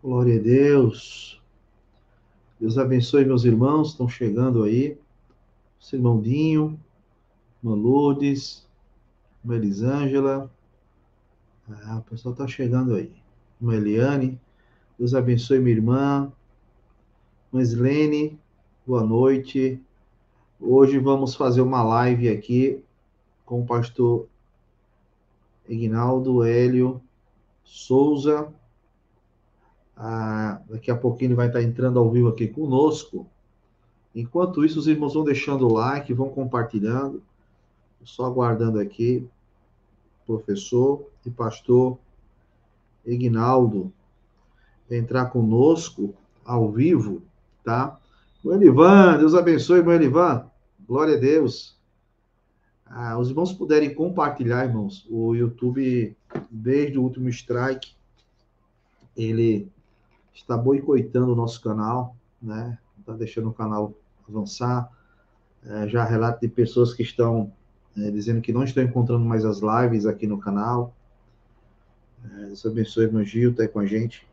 Glória a Deus. Deus abençoe meus irmãos, estão chegando aí. Nosso irmão Dinho, irmã Lourdes, irmã Elisângela. O pessoal está chegando aí. Irmã Eliane, Deus abençoe minha irmã. Irmã Slene, boa noite. Hoje vamos fazer uma live aqui com o pastor Ignaldo Hélio Souza. Daqui a pouquinho ele vai estar entrando ao vivo aqui conosco. Enquanto isso, os irmãos vão deixando o like, vão compartilhando. Só aguardando aqui, professor e pastor Ignaldo entrar conosco ao vivo, tá? Irmão Elivan, Deus abençoe, irmão Elivan. Glória a Deus. Os irmãos puderem compartilhar, irmãos, o YouTube, desde o último strike, ele está boicotando o nosso canal, né? Está deixando o canal avançar. Já relato de pessoas que estão dizendo que não estão encontrando mais as lives aqui no canal. Deus abençoe, irmão Gil, está aí com a gente.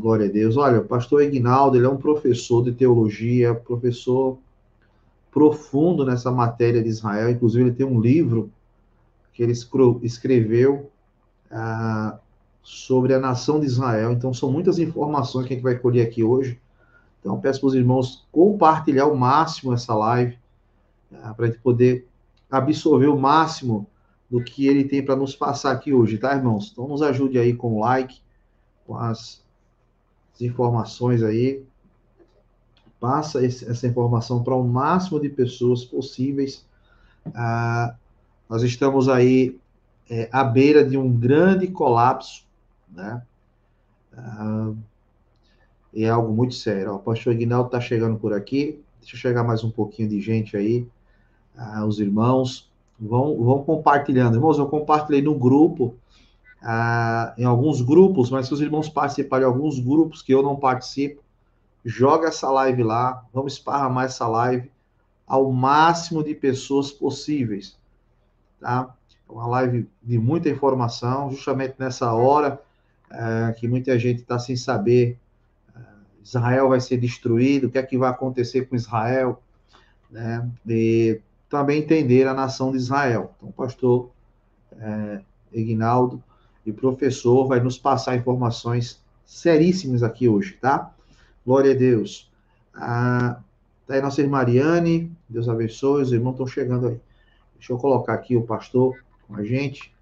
Glória a Deus. Olha, o pastor Ignaldo, ele é um professor de teologia, professor profundo nessa matéria de Israel. Inclusive, ele tem um livro que ele escreveu sobre a nação de Israel. Então, são muitas informações que a gente vai colher aqui hoje. Então, peço para os irmãos compartilhar ao máximo essa live, para a gente poder absorver o máximo do que ele tem para nos passar aqui hoje, tá, irmãos? Então, nos ajude aí com o like, com as informações aí. Passa essa informação para o máximo de pessoas possíveis. Nós estamos aí à beira de um grande colapso, né? E é algo muito sério. O pastor Ignaldo está chegando por aqui. Deixa eu chegar mais um pouquinho de gente aí. Os irmãos vão compartilhando. Irmãos, eu compartilhei no grupo, em alguns grupos, mas se os irmãos participarem de alguns grupos que eu não participo, joga essa live lá, vamos esparramar essa live ao máximo de pessoas possíveis, tá? Uma live de muita informação, justamente nessa hora que muita gente está sem saber, Israel vai ser destruído, o que é que vai acontecer com Israel, né? E também entender a nação de Israel. Então, o pastor Ignaldo e professor vai nos passar informações seríssimas aqui hoje, tá? Glória a Deus. Tá aí nossa irmã Mariane, Deus abençoe, os irmãos estão chegando aí. Deixa eu colocar aqui o pastor com a gente.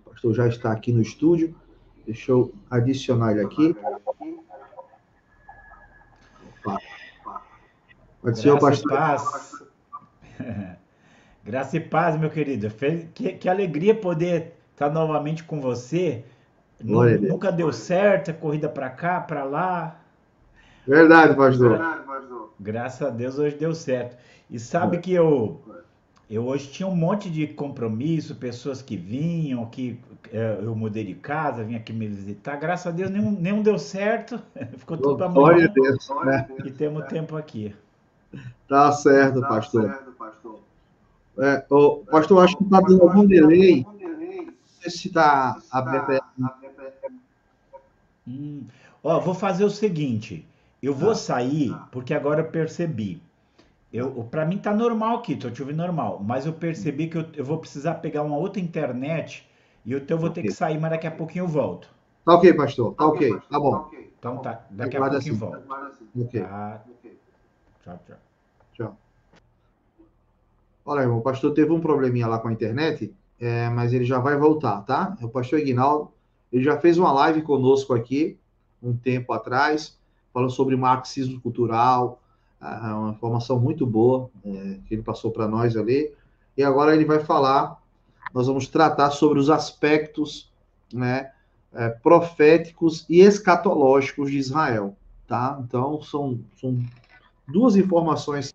O pastor já está aqui no estúdio. Deixa eu adicionar ele aqui. Opa. Pode ser o Graça e pastor. paz. Graça e paz, meu querido. Que alegria poder estar novamente com você. Glória a Nunca Deus. deu certo, a corrida para cá, para lá. Verdade, pastor. Graças a Deus hoje deu certo. E sabe que eu hoje tinha um monte de compromisso, pessoas que vinham, que eu mudei de casa, vim aqui me visitar. Graças a Deus nenhum deu certo. Ficou tudo para Glória a amanhã Deus. Né? e temos tempo aqui. Tá certo, pastor. Pastor, acho que está dando algum delay. Não sei se está aberto aí. Hum. Ó, vou fazer o seguinte. Eu vou Tá, sair porque agora eu percebi. tá. Para mim tá normal aqui, tô te ouvindo normal. Mas eu percebi que eu vou precisar pegar uma outra internet e eu vou ter Ok. que sair, mas daqui a pouquinho eu volto. Tá ok, pastor. Tá ok. Tá bom. Então tá, daqui a Aguarda pouquinho assim. volto. Ok. Tá? Tchau, tchau. Tchau. Olha, irmão, o pastor teve um probleminha lá com a internet, mas ele já vai voltar, tá? O pastor Ignaldo, ele já fez uma live conosco aqui, um tempo atrás, falando sobre marxismo cultural, uma informação muito boa que ele passou para nós ali. E agora ele vai falar, nós vamos tratar sobre os aspectos, né, proféticos e escatológicos de Israel, tá? Então, são duas informações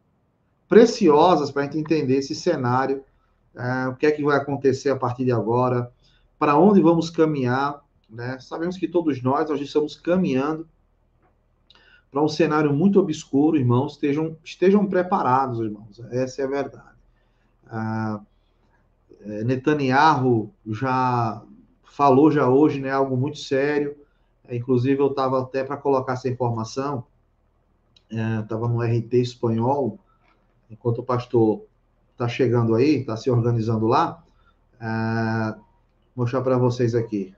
preciosas para a gente entender esse cenário, o que é que vai acontecer a partir de agora, para onde vamos caminhar, né? Sabemos que todos nós estamos caminhando para um cenário muito obscuro, irmãos, estejam preparados, irmãos, essa é a verdade. Ah, Netanyahu já falou já hoje, né, algo muito sério, Inclusive, eu estava até para colocar essa informação, estava no RT espanhol, enquanto o pastor está chegando aí, está se organizando lá, vou mostrar para vocês aqui.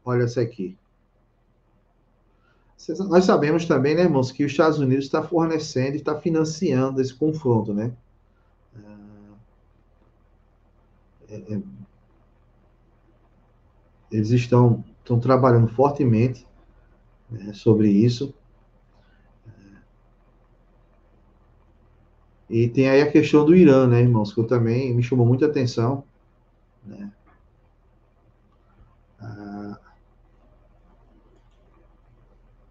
Olha essa aqui. Nós sabemos também, né, irmãos, que os Estados Unidos está fornecendo e está financiando esse confronto, né? Eles estão trabalhando fortemente, né, sobre isso. E tem aí a questão do Irã, né, irmãos, que eu também me chamou muita atenção, né?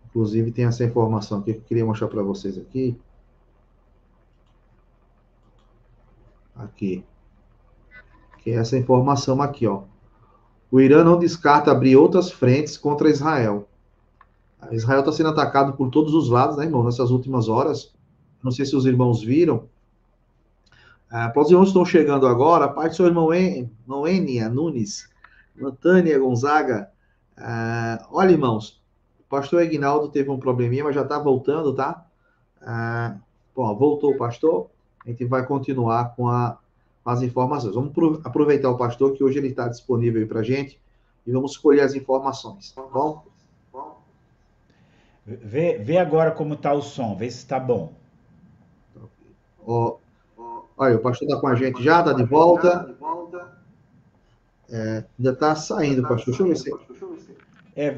Inclusive tem essa informação aqui que eu queria mostrar para vocês aqui. Aqui. Que é essa informação aqui, ó. O Irã não descarta abrir outras frentes contra Israel. Israel está sendo atacado por todos os lados, né, irmão, nessas últimas horas. Não sei se os irmãos viram. Para os irmãos que estão chegando agora, a parte do seu irmão Enia Nunes, Tânia Gonzaga. Olha, irmãos, o pastor Aguinaldo teve um probleminha, mas já está voltando, tá? Bom, voltou o pastor. A gente vai continuar com as informações. Vamos aproveitar o pastor, que hoje ele está disponível aí para a gente, e vamos escolher as informações, tá bom? Vê agora como está o som, vê se está bom. Ó, olha, o pastor está com a gente já, está de volta. Ainda está saindo, pastor. Deixa eu ver se.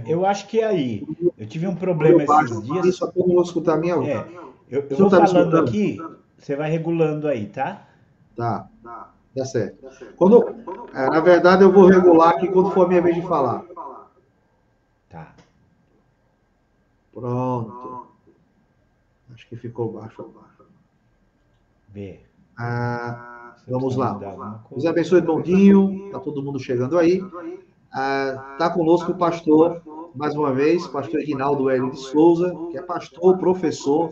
Eu acho que é aí. Eu tive um problema esses dias. Isso, eu não vou escutar a minha voz. Eu vou falando aqui, você vai regulando aí, tá? Tá certo. Na verdade, eu vou regular aqui quando for a minha vez de falar. Tá. Pronto. Acho que ficou baixo. Vê. Vamos lá. Deus abençoe, bondinho. Tá todo mundo chegando aí. Tá conosco o pastor, mais uma vez, pastor Aguinaldo Hélio de Souza, que é pastor, professor.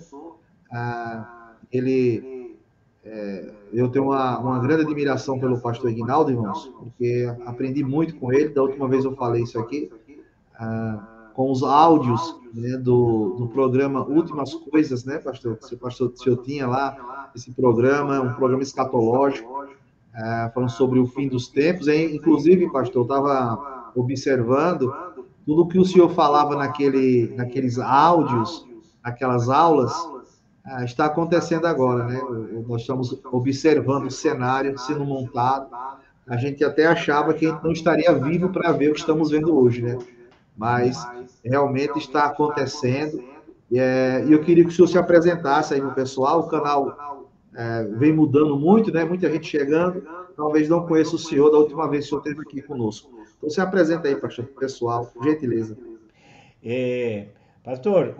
Eu tenho uma grande admiração pelo pastor Aguinaldo, irmãos, porque aprendi muito com ele. Da última vez eu falei isso aqui, com os áudios, né, do programa Últimas Coisas, né, pastor? O senhor tinha lá esse programa, um programa escatológico, falando sobre o fim dos tempos. Inclusive, pastor, eu estava observando tudo que o senhor falava naqueles áudios, naquelas aulas, está acontecendo agora, né? Nós estamos observando o cenário sendo montado. A gente até achava que a gente não estaria vivo para ver o que estamos vendo hoje, né? Mas realmente está acontecendo. E eu queria que o senhor se apresentasse aí para o pessoal. O canal vem mudando muito, né? Muita gente chegando. Talvez não conheça o senhor da última vez que o senhor esteve aqui conosco. Então, se apresenta aí, pastor, para o pessoal, por gentileza. Pastor,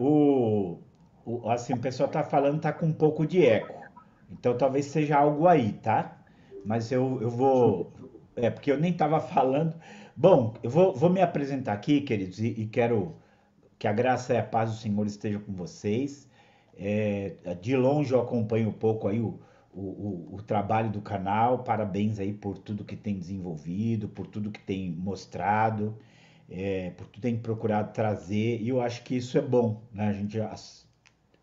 assim, o pessoal está falando, está com um pouco de eco. Então talvez seja algo aí, tá? Mas eu vou. Porque eu nem estava falando. Bom, eu vou me apresentar aqui, queridos, e quero que a graça e a paz do Senhor estejam com vocês. De longe eu acompanho um pouco aí o trabalho do canal. Parabéns aí por tudo que tem desenvolvido, por tudo que tem mostrado, por tudo que tem procurado trazer. E eu acho que isso é bom, né? A gente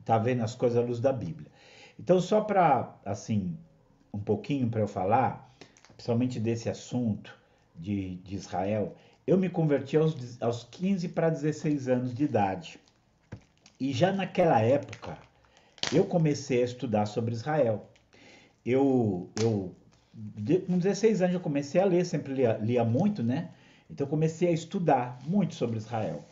tá vendo as coisas à luz da Bíblia. Então, só para, assim, um pouquinho para eu falar, principalmente desse assunto de Israel, eu me converti aos 15 para 16 anos de idade. E já naquela época, eu comecei a estudar sobre Israel. Com 16 anos, eu comecei a ler, sempre lia muito, né? Então, eu comecei a estudar muito sobre Israel.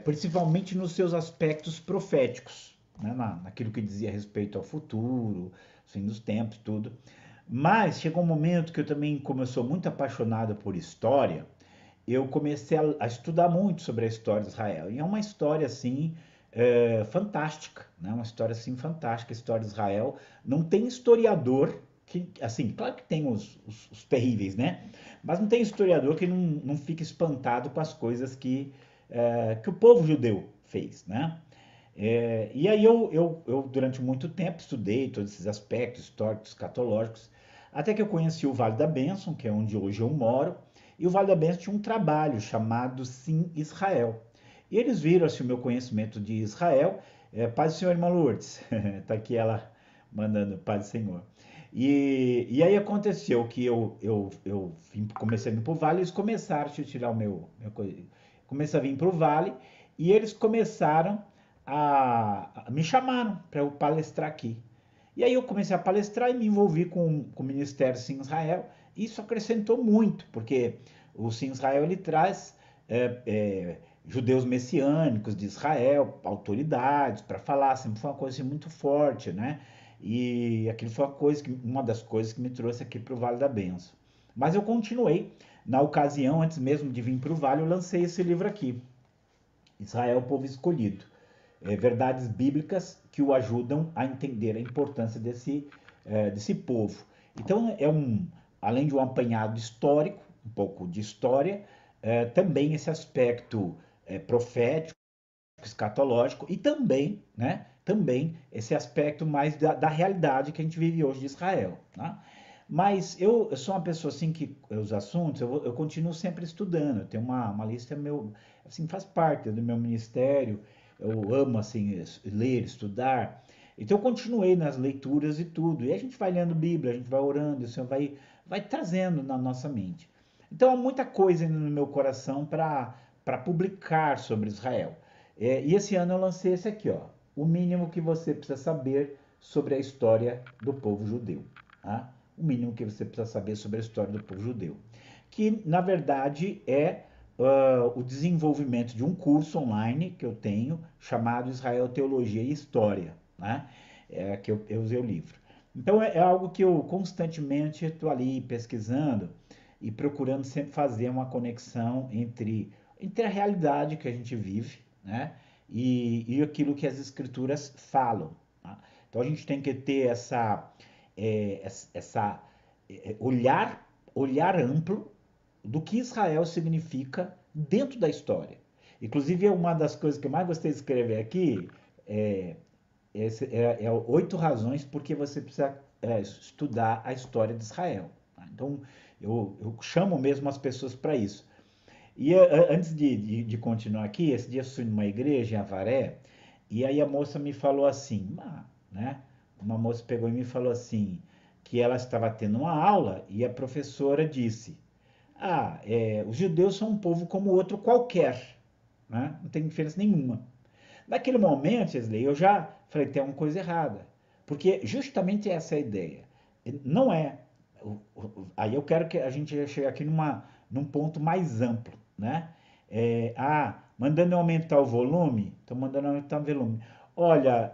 Principalmente nos seus aspectos proféticos, né? Naquilo que dizia respeito ao futuro, fim dos tempos, tudo. Mas chegou um momento que eu também, como eu sou muito apaixonado por história, eu comecei a estudar muito sobre a história de Israel. E é uma história assim fantástica, né? Uma história assim fantástica, a história de Israel. Não tem historiador que, assim, claro que tem os terríveis, né? Mas não tem historiador que não fique espantado com as coisas que o povo judeu fez, né? E aí eu, durante muito tempo, estudei todos esses aspectos históricos, escatológicos, até que eu conheci o Vale da Bênção, que é onde hoje eu moro, e o Vale da Bênção tinha um trabalho chamado Sim Israel. E eles viram assim, o meu conhecimento de Israel. Paz do Senhor, irmã Lourdes. Está aqui ela mandando paz do Senhor. E aí aconteceu que comecei a vir para o Vale, eles começaram a tirar o comecei a vir para o Vale, e eles começaram me chamaram para eu palestrar aqui. E aí eu comecei a palestrar e me envolvi com o Ministério Sim Israel. Isso acrescentou muito, porque o Sim Israel ele traz judeus messiânicos de Israel, autoridades, para falar, sempre foi uma coisa assim, muito forte, né? E aquilo foi uma das coisas que me trouxe aqui para o Vale da Benção. Mas eu continuei. Na ocasião, antes mesmo de vir para o Vale, eu lancei esse livro aqui, Israel, o Povo Escolhido. Verdades bíblicas que o ajudam a entender a importância desse povo. Então, além de um apanhado histórico, um pouco de história, também esse aspecto profético, escatológico, e também, né, também esse aspecto mais da realidade que a gente vive hoje de Israel. Tá? Mas eu sou uma pessoa assim que os assuntos eu continuo sempre estudando. Eu tenho uma lista assim, faz parte do meu ministério. Eu amo assim ler, estudar. Então eu continuei nas leituras e tudo. E a gente vai lendo Bíblia, a gente vai orando, o Senhor vai trazendo na nossa mente. Então há muita coisa no meu coração para publicar sobre Israel. E esse ano eu lancei esse aqui, ó, o mínimo que você precisa saber sobre a história do povo judeu. Tá? O mínimo que você precisa saber sobre a história do povo judeu. Que, na verdade, é o desenvolvimento de um curso online que eu tenho, chamado Israel Teologia e História, né? Que eu usei o livro. Então, é algo que eu constantemente estou ali pesquisando e procurando sempre fazer uma conexão entre a realidade que a gente vive, né? E aquilo que as escrituras falam. Tá? Então, a gente tem que ter olhar amplo do que Israel significa dentro da história. Inclusive, uma das coisas que eu mais gostei de escrever aqui é 8 razões porque você precisa estudar a história de Israel. Tá? Então, eu chamo mesmo as pessoas para isso. E antes de continuar aqui, esse dia eu fui numa igreja em Avaré, e aí a moça me falou assim, né? Uma moça pegou e me falou assim, que ela estava tendo uma aula e a professora disse, os judeus são um povo como outro qualquer, né? Não tem diferença nenhuma. Naquele momento, Wesley, eu já falei, tem uma coisa errada, porque justamente essa é a ideia. Não é. Aí eu quero que a gente chegue aqui num ponto mais amplo, né? Mandando aumentar o volume, estou mandando aumentar o volume. Olha,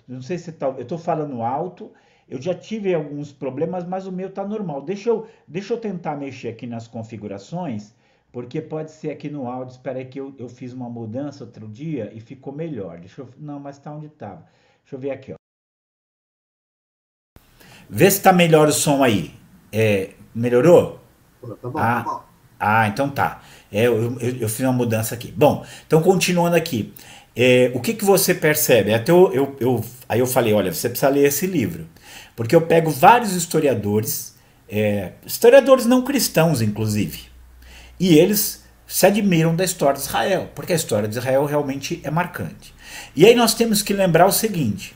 não sei se eu estou falando alto, eu já tive alguns problemas, mas o meu está normal. Deixa eu tentar mexer aqui nas configurações, porque pode ser aqui no áudio. Espera aí que eu fiz uma mudança outro dia e ficou melhor. Não, mas está onde estava. Deixa eu ver aqui, ó. Vê se está melhor o som aí. Melhorou? Tá bom, tá bom. Então tá. Eu fiz uma mudança aqui. Bom, então continuando aqui. O que você percebe? Aí eu falei, olha, você precisa ler esse livro. Porque eu pego vários historiadores, historiadores não cristãos, inclusive, e eles se admiram da história de Israel, porque a história de Israel realmente é marcante. E aí nós temos que lembrar o seguinte,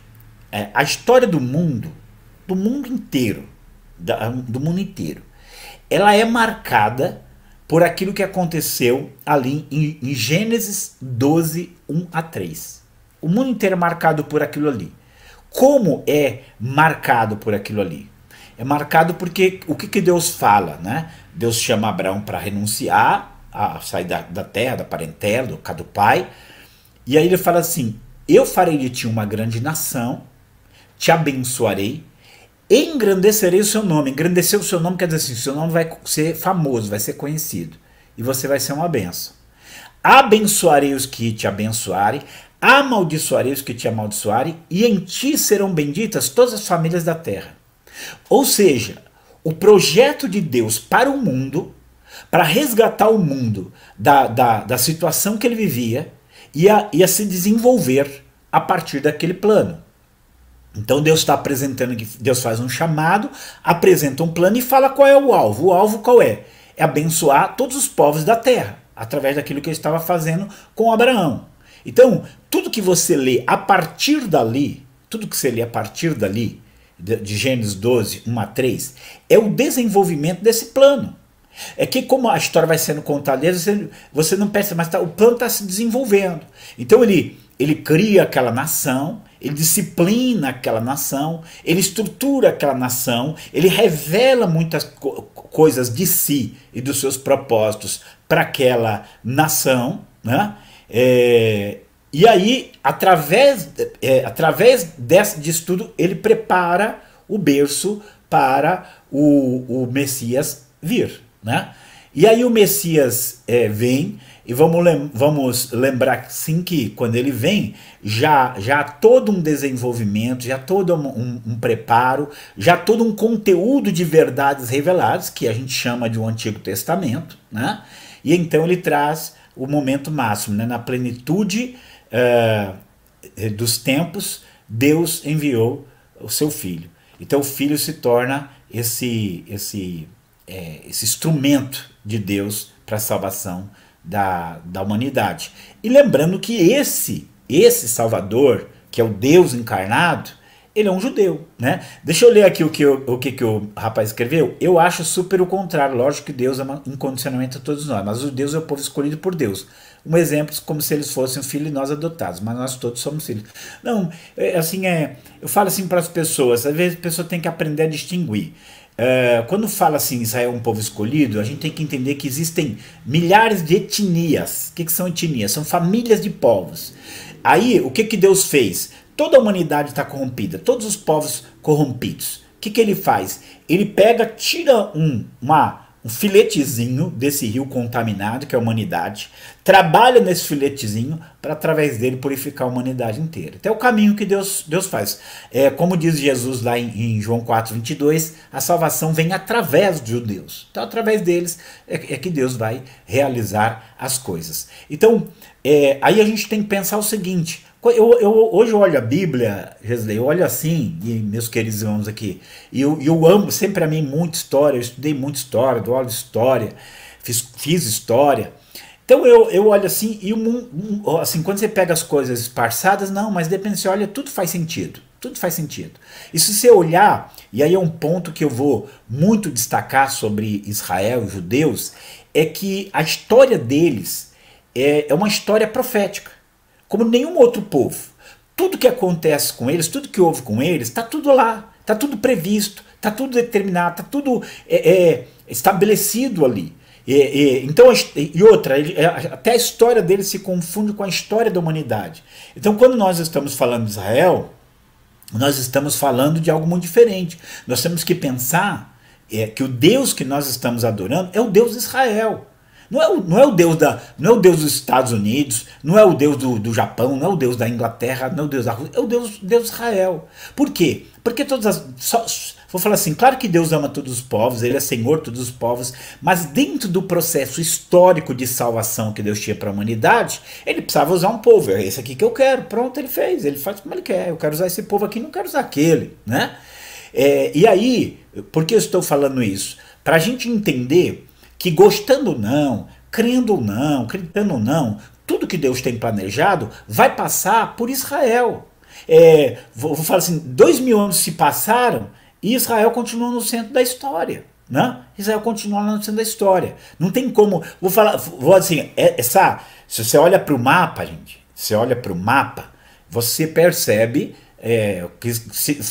a história do mundo inteiro, ela é marcada por aquilo que aconteceu ali em Gênesis 12, 1 a 3. O mundo inteiro é marcado por aquilo ali. Como é marcado por aquilo ali? É marcado porque o que Deus fala, né? Deus chama Abraão para renunciar, a sair da terra, da parentela, do casa do pai. E aí ele fala assim, eu farei de ti uma grande nação, te abençoarei, engrandecerei o seu nome. Engrandecer o seu nome quer dizer assim, o seu nome vai ser famoso, vai ser conhecido. E você vai ser uma bênção. Abençoarei os que te abençoarem, amaldiçoarei os que te amaldiçoarem, e em ti serão benditas todas as famílias da terra. Ou seja, o projeto de Deus para o mundo, para resgatar o mundo da situação que ele vivia, ia se desenvolver a partir daquele plano. Então Deus está apresentando, Deus faz um chamado, apresenta um plano e fala qual é o alvo. O alvo qual é? É abençoar todos os povos da terra, através daquilo que ele estava fazendo com Abraão. Então, tudo que você lê a partir dali, de Gênesis 12, 1 a 3, é o desenvolvimento desse plano. É que como a história vai sendo contada, você não percebe, mas o plano está se desenvolvendo. Então ele cria aquela nação, ele disciplina aquela nação, ele estrutura aquela nação, ele revela muitas coisas de si e dos seus propósitos para aquela nação, né? E aí, através disso tudo, ele prepara o berço para o Messias vir, né? E aí o Messias vem, e vamos lembrar sim que quando ele vem, já há todo um desenvolvimento, já todo um preparo, já todo um conteúdo de verdades reveladas, que a gente chama de um Antigo Testamento, né? E então ele traz o momento máximo, né? Na plenitude dos tempos, Deus enviou o seu Filho. Então o Filho se torna esse instrumento de Deus para a salvação da humanidade. E lembrando que esse Salvador, que é o Deus encarnado, ele é um judeu, né? Deixa eu ler aqui o que o rapaz escreveu. Eu acho super o contrário. Lógico que Deus ama incondicionalmente a todos nós, mas os judeus é o povo escolhido por Deus. Um exemplo como se eles fossem filhos e nós adotados, mas nós todos somos filhos. Não, eu falo assim para as pessoas, às vezes a pessoa tem que aprender a distinguir. Quando fala assim, Israel é um povo escolhido, a gente tem que entender que existem milhares de etnias. O que são etnias? São famílias de povos. Aí, o que Deus fez? Toda a humanidade está corrompida, todos os povos corrompidos. O que ele faz? Ele tira um filetezinho desse rio contaminado, que é a humanidade, trabalha nesse filetezinho para, através dele, purificar a humanidade inteira. Então é o caminho que Deus faz. Como diz Jesus lá em João 4:22, a salvação vem através dos judeus. Então, através deles é que Deus vai realizar as coisas. Então, aí a gente tem que pensar o seguinte. Hoje eu olho a Bíblia, Gesley, eu olho assim, e meus queridos irmãos aqui, e eu amo, sempre amei muito história, eu estudei muito história, dou aula de história, fiz história. Então eu olho assim, e assim, quando você pega as coisas esparçadas, não, mas depende, você olha, tudo faz sentido. Tudo faz sentido. E se você olhar, e aí é um ponto que eu vou muito destacar sobre Israel e judeus, é que a história deles é uma história profética. Como nenhum outro povo. Tudo que acontece com eles, tudo que houve com eles, está tudo lá, está tudo previsto, está tudo determinado, está tudo estabelecido ali. Então, até a história deles se confunde com a história da humanidade. Então, quando nós estamos falando de Israel, nós estamos falando de algo muito diferente. Nós temos que pensar que o Deus que nós estamos adorando é o Deus de Israel. Não é o Deus dos Estados Unidos, não é o Deus do Japão, não é o Deus da Inglaterra, não é o Deus da Rússia, é o Deus de Israel. Por quê? Porque vou falar assim, claro que Deus ama todos os povos, Ele é Senhor de todos os povos, mas dentro do processo histórico de salvação que Deus tinha para a humanidade, Ele precisava usar um povo. É esse aqui que eu quero, pronto, Ele fez, Ele faz como Ele quer. Eu quero usar esse povo aqui, não quero usar aquele, né? E aí, por que eu estou falando isso? Para a gente entender que, gostando ou não, crendo ou não, acreditando ou não, tudo que Deus tem planejado vai passar por Israel. Vou falar assim, 2000 anos se passaram e Israel continua no centro da história. Né? Israel continua no centro da história. Não tem como... Vou assim, se você olha para o mapa, gente, você percebe...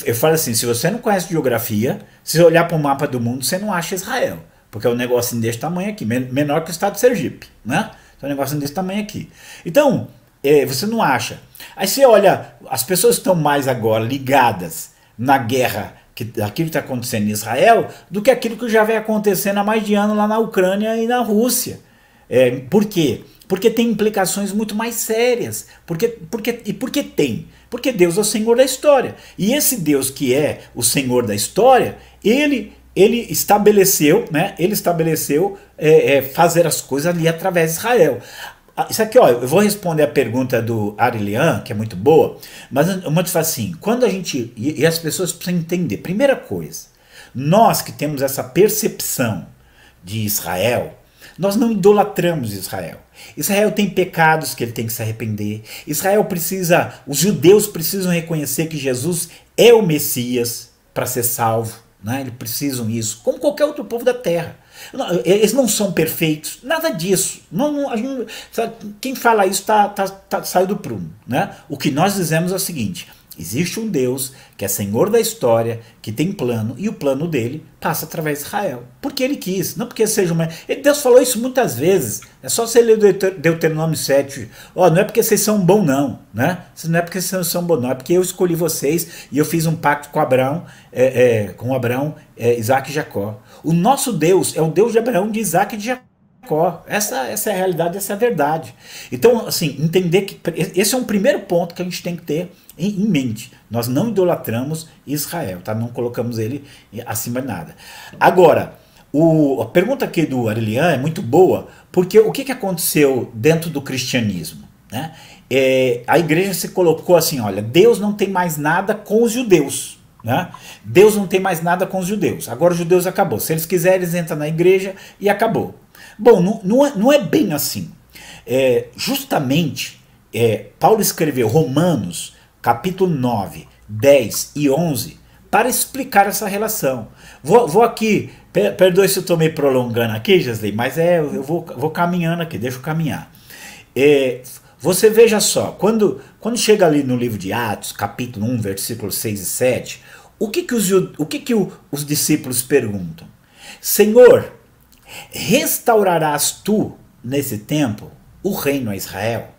eu falo assim, se você não conhece geografia, se você olhar para o mapa do mundo, você não acha Israel. Porque é um negocinho desse tamanho aqui, menor que o estado de Sergipe, né? É um negocinho desse tamanho aqui. Então, você não acha. Aí você olha, as pessoas estão mais agora ligadas na guerra, aquilo que está acontecendo em Israel, do que aquilo que já vem acontecendo há mais de ano lá na Ucrânia e na Rússia. Por quê? Porque tem implicações muito mais sérias. Por que tem? Porque Deus é o Senhor da história. E esse Deus que é o Senhor da história, Ele estabeleceu, né? Ele estabeleceu fazer as coisas ali através de Israel. Isso aqui, ó, eu vou responder a pergunta do Arilian, que é muito boa, mas uma te fala assim, quando a gente, e as pessoas precisam entender, primeira coisa, nós que temos essa percepção de Israel, nós não idolatramos Israel. Israel tem pecados que ele tem que se arrepender. Israel precisa, os judeus precisam reconhecer que Jesus é o Messias para ser salvo, né? Eles precisam isso, como qualquer outro povo da terra. Eles não são perfeitos, nada disso. Quem fala isso saiu do prumo, né? O que nós dizemos é o seguinte: existe um Deus que é Senhor da história, que tem plano, e o plano dele passa através de Israel. Porque ele quis, não porque seja uma... Deus falou isso muitas vezes. É só você ler Deuteronômio 7. Ó, não é porque vocês são bons não, né? Não é porque vocês são bons não, é porque eu escolhi vocês e eu fiz um pacto com Abraão, Isaac e Jacó. O nosso Deus é o Deus de Abraão, de Isaac e de Jacó. Essa é a realidade, essa é a verdade. Então, assim, entender que esse é um primeiro ponto que a gente tem que ter em mente. Nós não idolatramos Israel, tá? Não colocamos ele acima de nada. Agora, a pergunta aqui do Arilian é muito boa, porque o que aconteceu dentro do cristianismo, né? A igreja se colocou assim, olha, Deus não tem mais nada com os judeus, né? Deus não tem mais nada com os judeus. Agora os judeus acabou. Se eles quiserem, eles entram na igreja e acabou. Bom, não é bem assim. Justamente, Paulo escreveu Romanos, capítulo 9, 10 e 11, para explicar essa relação. Vou aqui, perdoe se eu estou me prolongando aqui, Gesley, mas eu vou caminhando aqui, deixa eu caminhar. Você veja só, quando chega ali no livro de Atos, capítulo 1, versículos 6 e 7, o que os discípulos perguntam? Senhor, restaurarás tu, nesse tempo, o reino a Israel?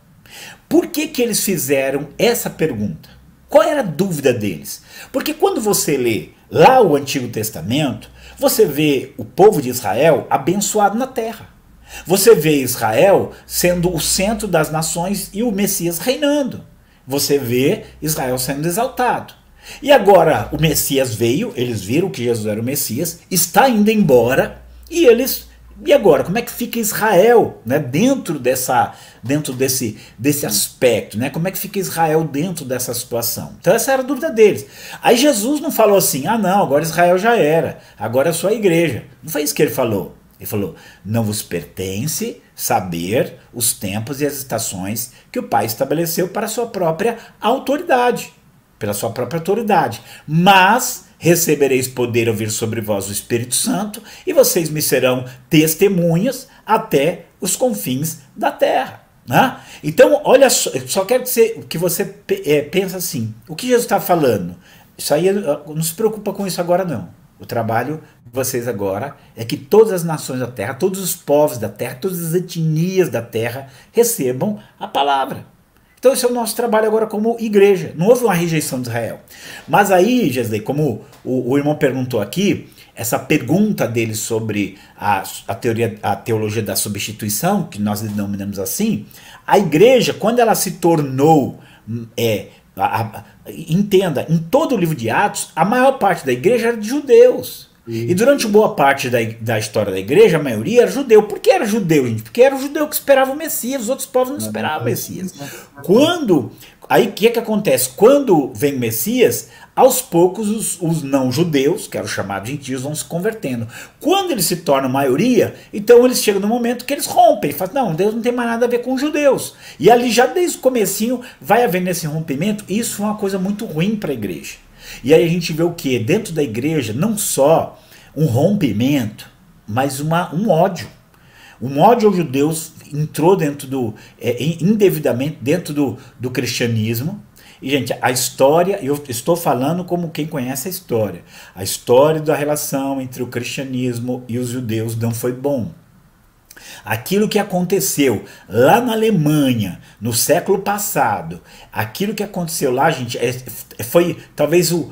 Por que eles fizeram essa pergunta? Qual era a dúvida deles? Porque quando você lê lá o Antigo Testamento, você vê o povo de Israel abençoado na terra. Você vê Israel sendo o centro das nações e o Messias reinando. Você vê Israel sendo exaltado. E agora o Messias veio, eles viram que Jesus era o Messias, está indo embora, e agora, como é que fica Israel, né, dentro desse aspecto, né? Como é que fica Israel dentro dessa situação? Então essa era a dúvida deles. Aí Jesus não falou assim, não, agora Israel já era, agora é só a igreja. Não foi isso que ele falou. Ele falou, não vos pertence saber os tempos e as estações que o Pai estabeleceu para a sua própria autoridade, pela sua própria autoridade. Mas recebereis poder ao vir sobre vós o Espírito Santo, e vocês me serão testemunhas até os confins da terra. Né? Então, olha só quero que você pense assim, o que Jesus está falando? Isso aí, não se preocupa com isso agora não. O trabalho de vocês agora é que todas as nações da terra, todos os povos da terra, todas as etnias da terra recebam a palavra. Então esse é o nosso trabalho agora como igreja. Não houve uma rejeição de Israel. Mas aí, Gesley, como o irmão perguntou aqui, essa pergunta dele sobre a teologia da substituição, que nós denominamos assim, a igreja, quando ela se tornou... entenda, em todo o livro de Atos, a maior parte da igreja era de judeus. E durante boa parte da história da igreja, a maioria era judeu. Por que era judeu, gente? Porque era o judeu que esperava o Messias, os outros povos não esperavam o Messias. Aí o que acontece? Quando vem o Messias, aos poucos os não-judeus, que eram chamados gentios, vão se convertendo. Quando eles se tornam maioria, então eles chegam no momento que eles rompem. Falam, não, Deus não tem mais nada a ver com os judeus. E ali já desde o comecinho vai havendo esse rompimento. Isso é uma coisa muito ruim para a igreja. E aí a gente vê o que? Dentro da igreja, não só um rompimento, mas um ódio. Um ódio aos judeus entrou indevidamente dentro do cristianismo. E, gente, a história, eu estou falando como quem conhece a história da relação entre o cristianismo e os judeus não foi bom. Aquilo que aconteceu lá na Alemanha, no século passado, aquilo que aconteceu lá, gente, foi talvez um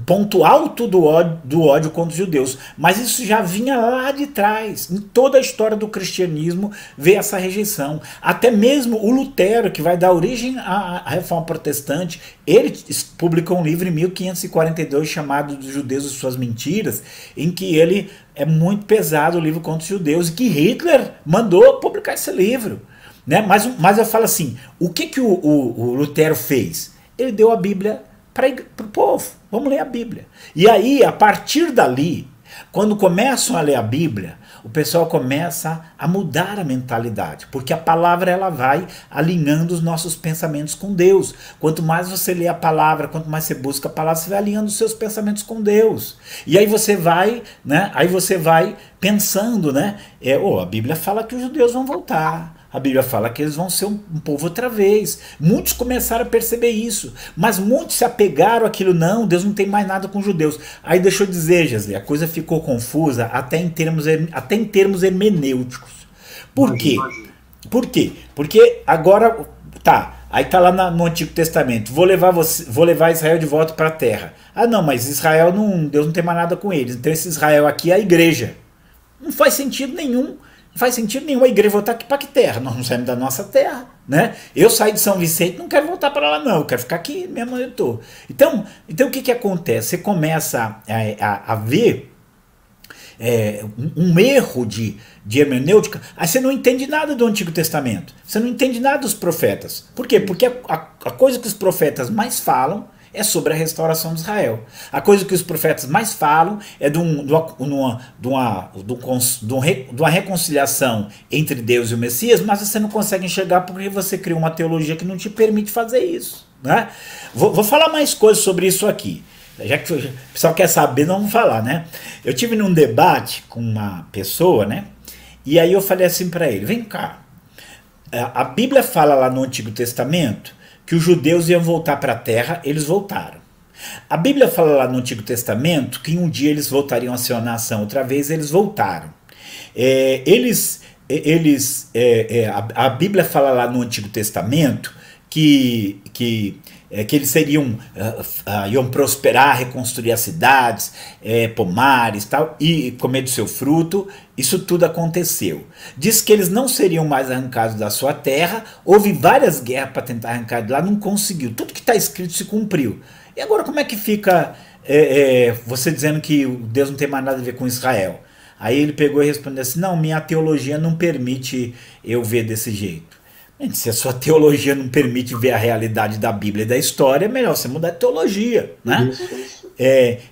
ponto alto do ódio contra os judeus. Mas isso já vinha lá de trás. Em toda a história do cristianismo veio essa rejeição. Até mesmo o Lutero, que vai dar origem à Reforma Protestante, ele publicou um livro em 1542 chamado Dos Judeus e Suas Mentiras, em que ele é muito pesado o livro contra os judeus, e que Hitler mandou publicar esse livro. né? Mas eu falo assim, o que o Lutero fez? Ele deu a Bíblia para o povo. Vamos ler a Bíblia. E aí, a partir dali, quando começam a ler a Bíblia, o pessoal começa a mudar a mentalidade, porque a palavra ela vai alinhando os nossos pensamentos com Deus. Quanto mais você lê a palavra, quanto mais você busca a palavra, você vai alinhando os seus pensamentos com Deus. E aí você vai, né? Aí você vai pensando, né? A Bíblia fala que os judeus vão voltar. A Bíblia fala que eles vão ser um povo outra vez. Muitos começaram a perceber isso, mas muitos se apegaram àquilo, não, Deus não tem mais nada com os judeus. Aí deixa eu dizer, Gesley, a coisa ficou confusa até em termos hermenêuticos. Por quê? Por quê? Porque agora, aí tá lá no Antigo Testamento, vou levar Israel de volta para a terra. Ah não, mas Israel, Deus não tem mais nada com eles, então esse Israel aqui é a igreja. Não faz sentido nenhum. Não faz sentido nenhum a igreja voltar aqui para que terra? Nós não saímos da nossa terra, né? Eu saí de São Vicente, não quero voltar para lá não, eu quero ficar aqui mesmo onde eu estou. Então o que acontece? Você começa a ver um erro de hermenêutica, aí você não entende nada do Antigo Testamento, você não entende nada dos profetas. Por quê? Porque a coisa que os profetas mais falam é sobre a restauração de Israel. A coisa que os profetas mais falam é de uma reconciliação entre Deus e o Messias, mas você não consegue enxergar porque você criou uma teologia que não te permite fazer isso, né? Vou falar mais coisas sobre isso aqui. Já que o pessoal quer saber, não vamos falar, né? Eu tive num debate com uma pessoa, né? E aí eu falei assim para ele, vem cá, a Bíblia fala lá no Antigo Testamento que os judeus iam voltar para a terra, eles voltaram. A Bíblia fala lá no Antigo Testamento que um dia eles voltariam a ser uma nação, outra vez eles voltaram. A Bíblia fala lá no Antigo Testamento que eles iam prosperar, reconstruir as cidades, pomares tal, e comer do seu fruto. Isso tudo aconteceu. Diz que eles não seriam mais arrancados da sua terra, houve várias guerras para tentar arrancar de lá, não conseguiu. Tudo que está escrito se cumpriu. E agora como é que fica você dizendo que Deus não tem mais nada a ver com Israel? Aí ele pegou e respondeu assim, não, minha teologia não permite eu ver desse jeito. Se a sua teologia não permite ver a realidade da Bíblia e da história, é melhor você mudar de teologia, né? Isso.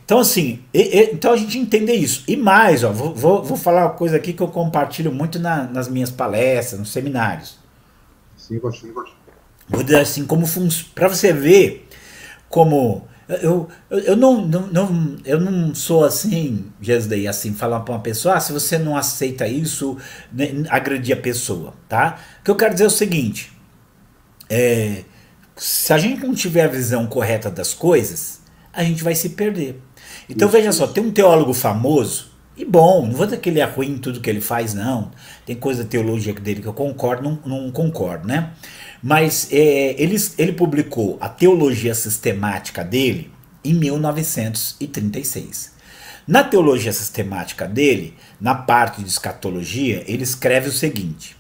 Então assim, então a gente entende isso. E mais, vou falar uma coisa aqui que eu compartilho muito nas minhas palestras, nos seminários. Sim, gostei. Vou dizer assim, para você ver como... Eu não sou assim, Gesley, assim, falar para uma pessoa, se você não aceita isso, né, agredir a pessoa, tá? O que eu quero dizer é o seguinte, se a gente não tiver a visão correta das coisas, a gente vai se perder. Então veja só, tem um teólogo famoso, e bom, não vou dizer que ele é ruim em tudo que ele faz, não, tem coisa da teologia dele que eu concordo, não concordo, né? Mas ele publicou a teologia sistemática dele em 1936. Na teologia sistemática dele, na parte de escatologia, ele escreve o seguinte,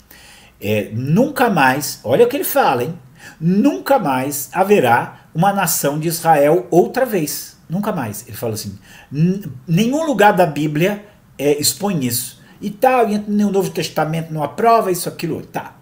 nunca mais, olha o que ele fala, hein? Nunca mais haverá uma nação de Israel outra vez. Nunca mais. Ele fala assim, nenhum lugar da Bíblia expõe isso. E tal, e no Novo Testamento não aprova isso, aquilo, tá.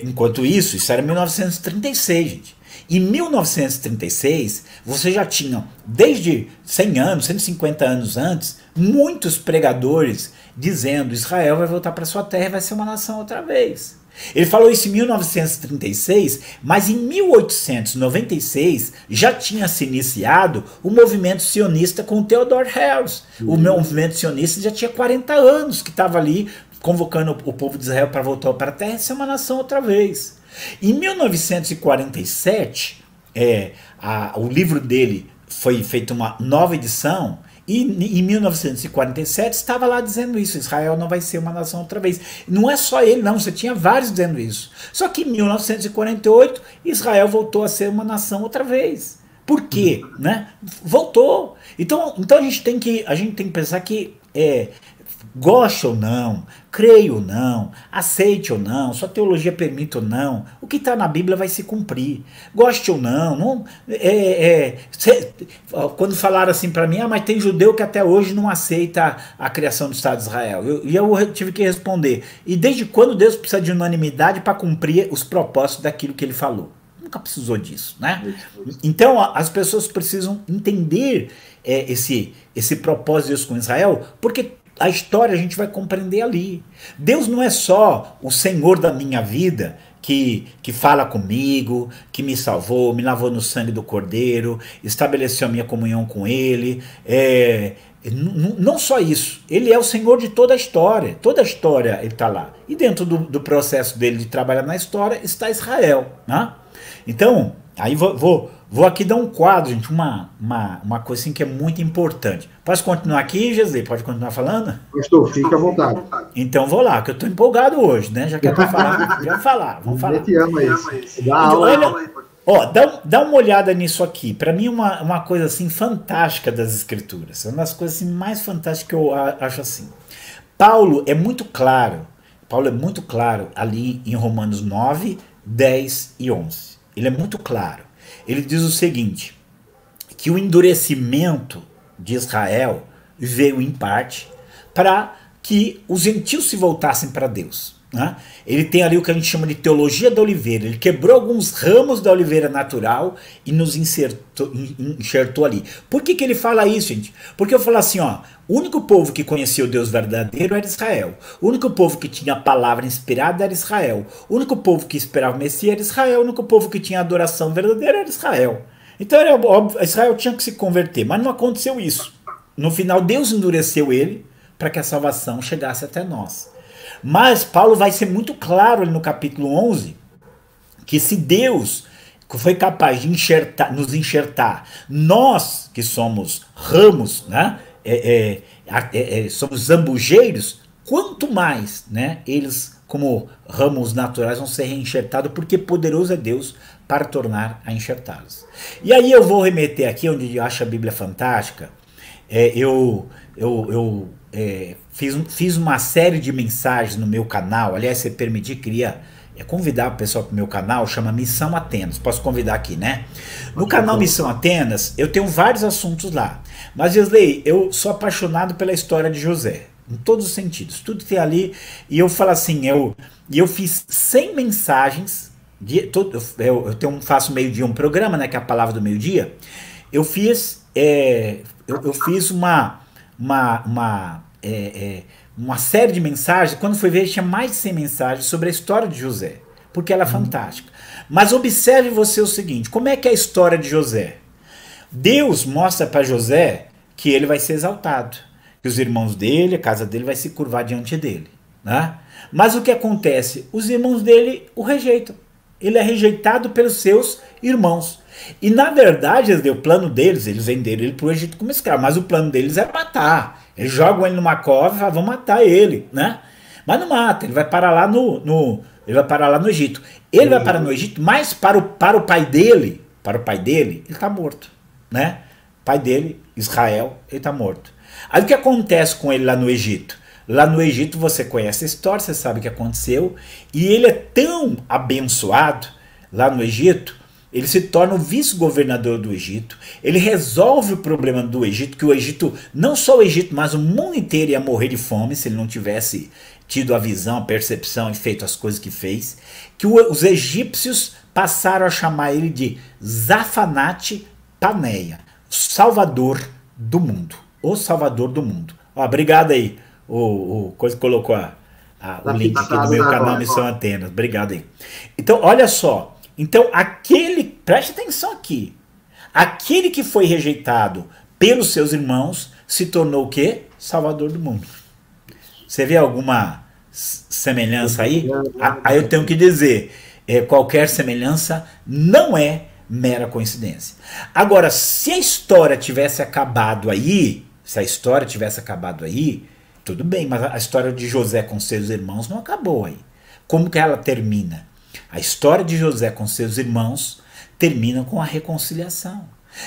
Enquanto isso era 1936, gente. Em 1936, você já tinha, desde 100 anos, 150 anos antes, muitos pregadores dizendo Israel vai voltar para sua terra e vai ser uma nação outra vez. Ele falou isso em 1936, mas em 1896 já tinha se iniciado o movimento sionista com Theodor Herzl. O movimento sionista já tinha 40 anos que estava ali convocando o povo de Israel para voltar para a terra e ser uma nação outra vez. Em 1947, o livro dele foi feita uma nova edição e em 1947 estava lá dizendo isso, Israel não vai ser uma nação outra vez. Não é só ele não, você tinha vários dizendo isso. Só que em 1948 Israel voltou a ser uma nação outra vez. Por quê? Né? Voltou. Então a gente tem que pensar que goste ou não, creia ou não, aceite ou não, sua teologia permite ou não, o que está na Bíblia vai se cumprir. Goste ou não, quando falaram assim para mim, mas tem judeu que até hoje não aceita a criação do Estado de Israel. Eu tive que responder, e desde quando Deus precisa de unanimidade para cumprir os propósitos daquilo que ele falou? Nunca precisou disso, né? Então as pessoas precisam entender esse propósito de Deus com Israel, porque a história a gente vai compreender ali. Deus não é só o Senhor da minha vida, que fala comigo, que me salvou, me lavou no sangue do Cordeiro, estabeleceu a minha comunhão com Ele. Não só isso, Ele é o Senhor de toda a história Ele está lá. E dentro do processo dele de trabalhar na história está Israel, né? Então, aí vou aqui dar um quadro, gente, uma coisa assim que é muito importante. Posso continuar aqui, Jesus? Pode continuar falando? Pastor, fica à vontade. Então vou lá, que eu estou empolgado hoje, né? Já que é para falar, vamos falar. Te ama isso. Dá aula. Ó, dá uma olhada nisso aqui. Para mim, uma coisa assim fantástica das Escrituras. É uma das coisas assim, mais fantásticas que eu acho assim. Paulo é muito claro ali em Romanos 9, 10 e 11. Ele é muito claro. Ele diz o seguinte, que o endurecimento de Israel veio em parte para que os gentios se voltassem para Deus, né? Ele tem ali o que a gente chama de teologia da oliveira. Ele quebrou alguns ramos da oliveira natural e nos enxertou ali. Por que ele fala isso, gente? Porque eu falo assim, ó, o único povo que conhecia o Deus verdadeiro era Israel. O único povo que tinha a palavra inspirada era Israel. O único povo que esperava o Messias era Israel. O único povo que tinha adoração verdadeira era Israel. Então era óbvio, Israel tinha que se converter, mas não aconteceu isso. No final, Deus endureceu ele para que a salvação chegasse até nós. Mas Paulo vai ser muito claro ali no capítulo 11, que se Deus foi capaz de nos enxertar, nós que somos ramos, né, somos zambujeiros, quanto mais, né, eles como ramos naturais vão ser reenxertados, porque poderoso é Deus para tornar a enxertá-los. E aí eu vou remeter aqui, onde eu acho a Bíblia fantástica. Fiz uma série de mensagens no meu canal. Aliás, se permitir, queria convidar o pessoal para o meu canal, chama Missão Atenas. Posso convidar aqui, né? No canal Missão Atenas, eu tenho vários assuntos lá. Mas, Wesley, eu sou apaixonado pela história de José, em todos os sentidos. Tudo tem ali. E eu falo assim, eu fiz 100 mensagens. Faço meio-dia um programa, né? Que é a palavra do meio-dia. Eu fiz uma série de mensagens. Quando foi ver, tinha mais de 100 mensagens sobre a história de José, porque ela é fantástica. Mas observe você o seguinte, como é que é a história de José? Deus mostra para José que ele vai ser exaltado, que os irmãos dele, a casa dele vai se curvar diante dele, né? Mas o que acontece? Os irmãos dele o rejeitam. Ele é rejeitado pelos seus irmãos. E na verdade, o plano deles, eles venderam ele para o Egito como escravo, mas o plano deles era matar. Eles jogam ele numa cova e falam, vão matar ele, né? Mas não mata, ele vai parar lá no Egito. Ele vai parar no Egito, mas para o pai dele, ele está morto, né? O pai dele, Israel, ele está morto. Aí o que acontece com ele lá no Egito? Lá no Egito você conhece a história, você sabe o que aconteceu, e ele é tão abençoado lá no Egito, ele se torna o vice-governador do Egito, ele resolve o problema do Egito, que o Egito, não só o Egito, mas o mundo inteiro ia morrer de fome se ele não tivesse tido a visão, a percepção e feito as coisas que fez, que os egípcios passaram a chamar ele de Zafanate Paneia, Salvador do mundo, o Salvador do mundo. Ó, obrigado aí, o coisa que colocou o link aqui do meu canal Missão Atenas, obrigado aí. Então, olha só, então preste atenção aqui, aquele que foi rejeitado pelos seus irmãos se tornou o quê? Salvador do mundo. Você vê alguma semelhança aí? Aí eu tenho que dizer, qualquer semelhança não é mera coincidência. Agora, se a história tivesse acabado aí, tudo bem, mas a história de José com seus irmãos não acabou aí. Como que ela termina? A história de José com seus irmãos termina com a reconciliação.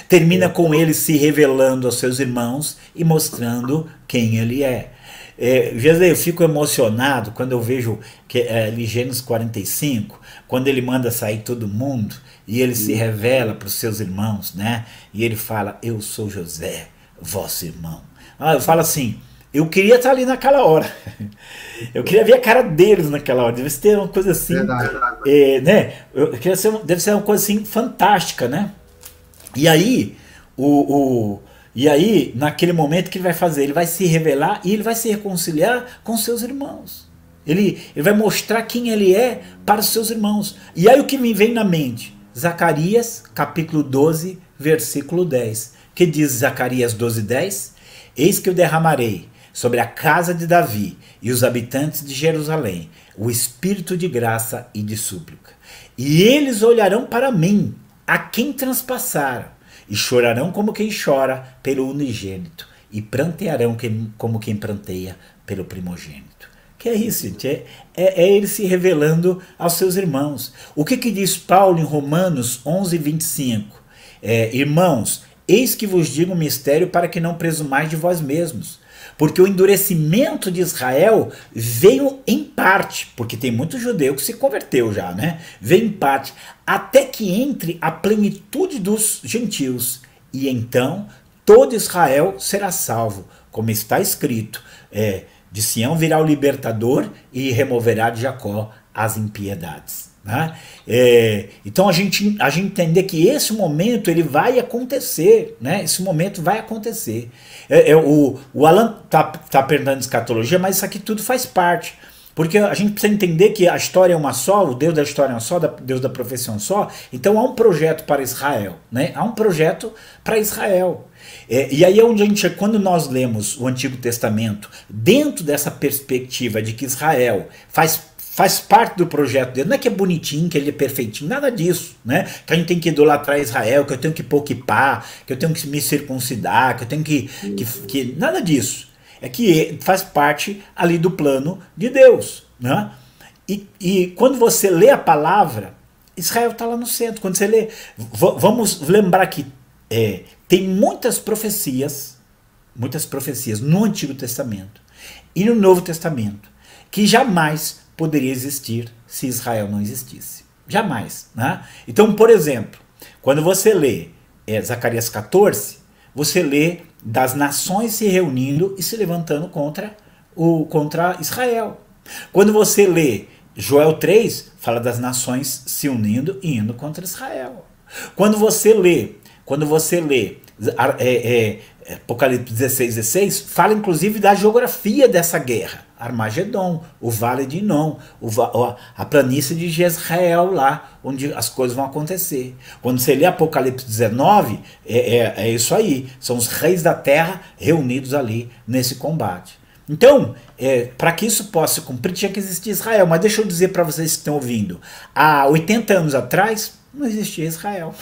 Termina com ele se revelando aos seus irmãos e mostrando quem ele é. Eu fico emocionado quando eu vejo que ali Gênesis 45, quando ele manda sair todo mundo e ele se revela para os seus irmãos, né? E ele fala: eu sou José, vosso irmão. Eu falo assim, eu queria estar ali naquela hora. Eu queria ver a cara deles naquela hora. Deve ser uma coisa assim, né? Deve ser uma coisa assim fantástica, né? E aí, naquele momento, o que ele vai fazer? Ele vai se revelar e ele vai se reconciliar com seus irmãos. Ele vai mostrar quem ele é para os seus irmãos. E aí o que me vem na mente? Zacarias, capítulo 12, versículo 10. Que diz Zacarias 12, 10? Eis que eu derramarei sobre a casa de Davi e os habitantes de Jerusalém o espírito de graça e de súplica. E eles olharão para mim, a quem transpassaram, e chorarão como quem chora pelo unigênito, e prantearão como quem pranteia pelo primogênito. Que é isso, gente? É ele se revelando aos seus irmãos. O que diz Paulo em Romanos 11, 25? Irmãos, eis que vos digo um mistério para que não presumais de vós mesmos. Porque o endurecimento de Israel veio em parte, porque tem muito judeu que se converteu já, né? Veio em parte, até que entre a plenitude dos gentios. E então todo Israel será salvo, como está escrito, de Sião virá o libertador e removerá de Jacó as impiedades. Né? Então a gente entender que esse momento ele vai acontecer, né? Esse momento vai acontecer. O Alan tá perguntando de escatologia, mas isso aqui tudo faz parte, porque a gente precisa entender que a história é uma só, o Deus da história é um só, Deus da profecia é um só. Então há um projeto para Israel, né? Há um projeto para Israel. E aí é onde quando nós lemos o Antigo Testamento dentro dessa perspectiva de que Israel faz parte do projeto dele, não é que é bonitinho, que ele é perfeitinho, nada disso, né? Que a gente tem que idolatrar Israel, que eu tenho que pôr kippá, que eu tenho que me circuncidar, que eu tenho que nada disso. É que faz parte ali do plano de Deus, né? E quando você lê a palavra, Israel está lá no centro. Quando você lê, vamos lembrar que tem muitas profecias no Antigo Testamento e no Novo Testamento que jamais poderia existir se Israel não existisse. Jamais. Né? Então, por exemplo, quando você lê Zacarias 14, você lê das nações se reunindo e se levantando contra Israel. Quando você lê Joel 3, fala das nações se unindo e indo contra Israel. Quando você lê Apocalipse 16, fala inclusive da geografia dessa guerra. Armagedon, o Vale de Inom, a planície de Jezreel lá, onde as coisas vão acontecer. Quando você lê Apocalipse 19, é isso aí, são os reis da terra reunidos ali nesse combate. Então, para que isso possa se cumprir, tinha que existir Israel. Mas deixa eu dizer para vocês que estão ouvindo, há 80 anos atrás, não existia Israel.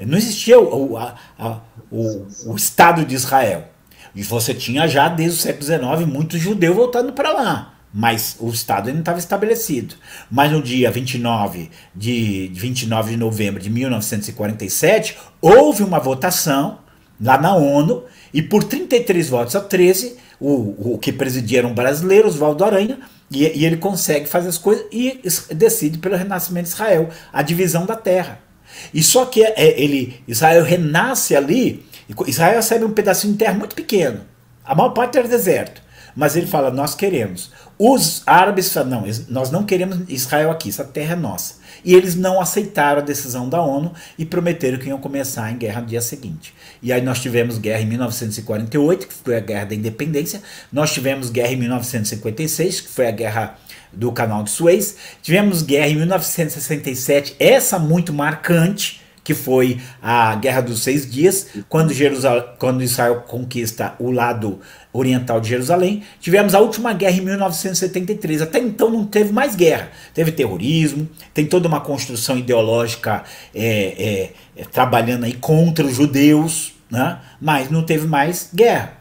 Não existia o Estado de Israel. E você tinha já desde o século XIX muitos judeus voltando para lá. Mas o Estado ainda não estava estabelecido. Mas no dia 29 de novembro de 1947, houve uma votação lá na ONU, e por 33 votos a 13, o que presidia era um brasileiro, Oswaldo Aranha, e ele consegue fazer as coisas e decide pelo renascimento de Israel, a divisão da terra. E só que Israel renasce ali, Israel recebe um pedacinho de terra muito pequeno, a maior parte era deserto, mas ele fala, nós queremos. Os árabes falam, não, nós não queremos Israel aqui, essa terra é nossa. E eles não aceitaram a decisão da ONU e prometeram que iam começar em guerra no dia seguinte. E aí nós tivemos guerra em 1948, que foi a guerra da independência, nós tivemos guerra em 1956, que foi a guerra do Canal de Suez, tivemos guerra em 1967, essa muito marcante, que foi a Guerra dos 6 Dias, quando Israel conquista o lado oriental de Jerusalém. Tivemos a última guerra em 1973, até então não teve mais guerra, teve terrorismo, tem toda uma construção ideológica trabalhando aí contra os judeus, né? Mas não teve mais guerra.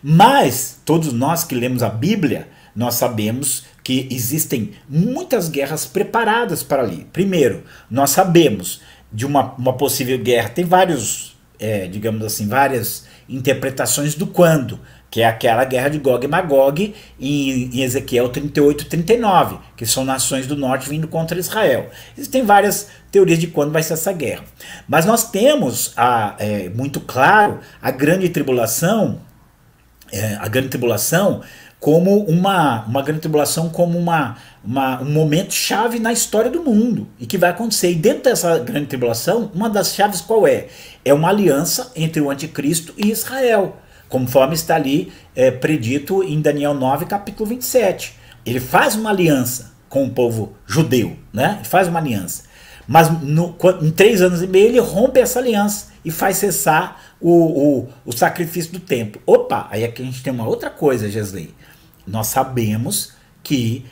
Mas todos nós que lemos a Bíblia, nós sabemos que existem muitas guerras preparadas para ali. Primeiro, nós sabemos de uma possível guerra. Tem vários, digamos assim, várias interpretações do quando, que é aquela guerra de Gog e Magog em Ezequiel 38 e 39, que são nações do norte vindo contra Israel. Existem várias teorias de quando vai ser essa guerra. Mas nós temos muito claro a grande tribulação como uma grande tribulação como um momento chave na história do mundo e que vai acontecer. E dentro dessa grande tribulação, uma das chaves qual é? É uma aliança entre o anticristo e Israel, conforme está ali predito em Daniel 9, capítulo 27. Ele faz uma aliança com o povo judeu, né? Ele faz uma aliança. Mas em 3 anos e meio ele rompe essa aliança e faz cessar o sacrifício do templo. Opa, aí aqui a gente tem uma outra coisa, Gesley. Nós sabemos que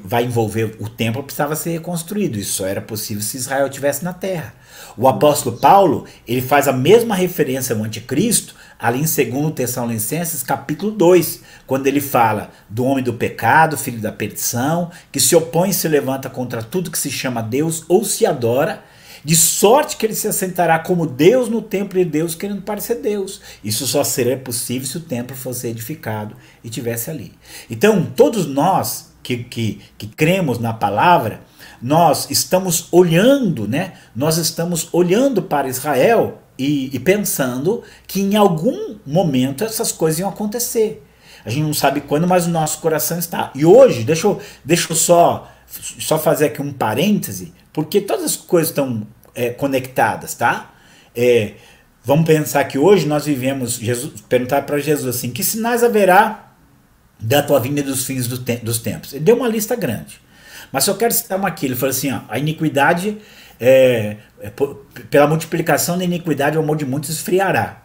vai envolver o templo, precisava ser reconstruído. Isso só era possível se Israel estivesse na terra. O apóstolo Paulo, ele faz a mesma referência ao anticristo ali em 2 Tessalonicenses capítulo 2, quando ele fala do homem do pecado, filho da perdição, que se opõe e se levanta contra tudo que se chama Deus ou se adora, de sorte que ele se assentará como Deus no templo de Deus, querendo parecer Deus. Isso só seria possível se o templo fosse edificado e tivesse ali. Então, todos nós que cremos na palavra, nós estamos olhando, né? Nós estamos olhando para Israel e pensando que em algum momento essas coisas iam acontecer. A gente não sabe quando, mas o nosso coração está. E hoje, deixa eu só fazer aqui um parêntese, porque todas as coisas estão conectadas, tá? Vamos pensar que hoje nós vivemos, perguntar para Jesus assim, que sinais haverá da tua vinda e dos fins dos tempos? Ele deu uma lista grande, mas só quero citar uma aqui. Ele falou assim, ó, a iniquidade, pela multiplicação da iniquidade, o amor de muitos esfriará.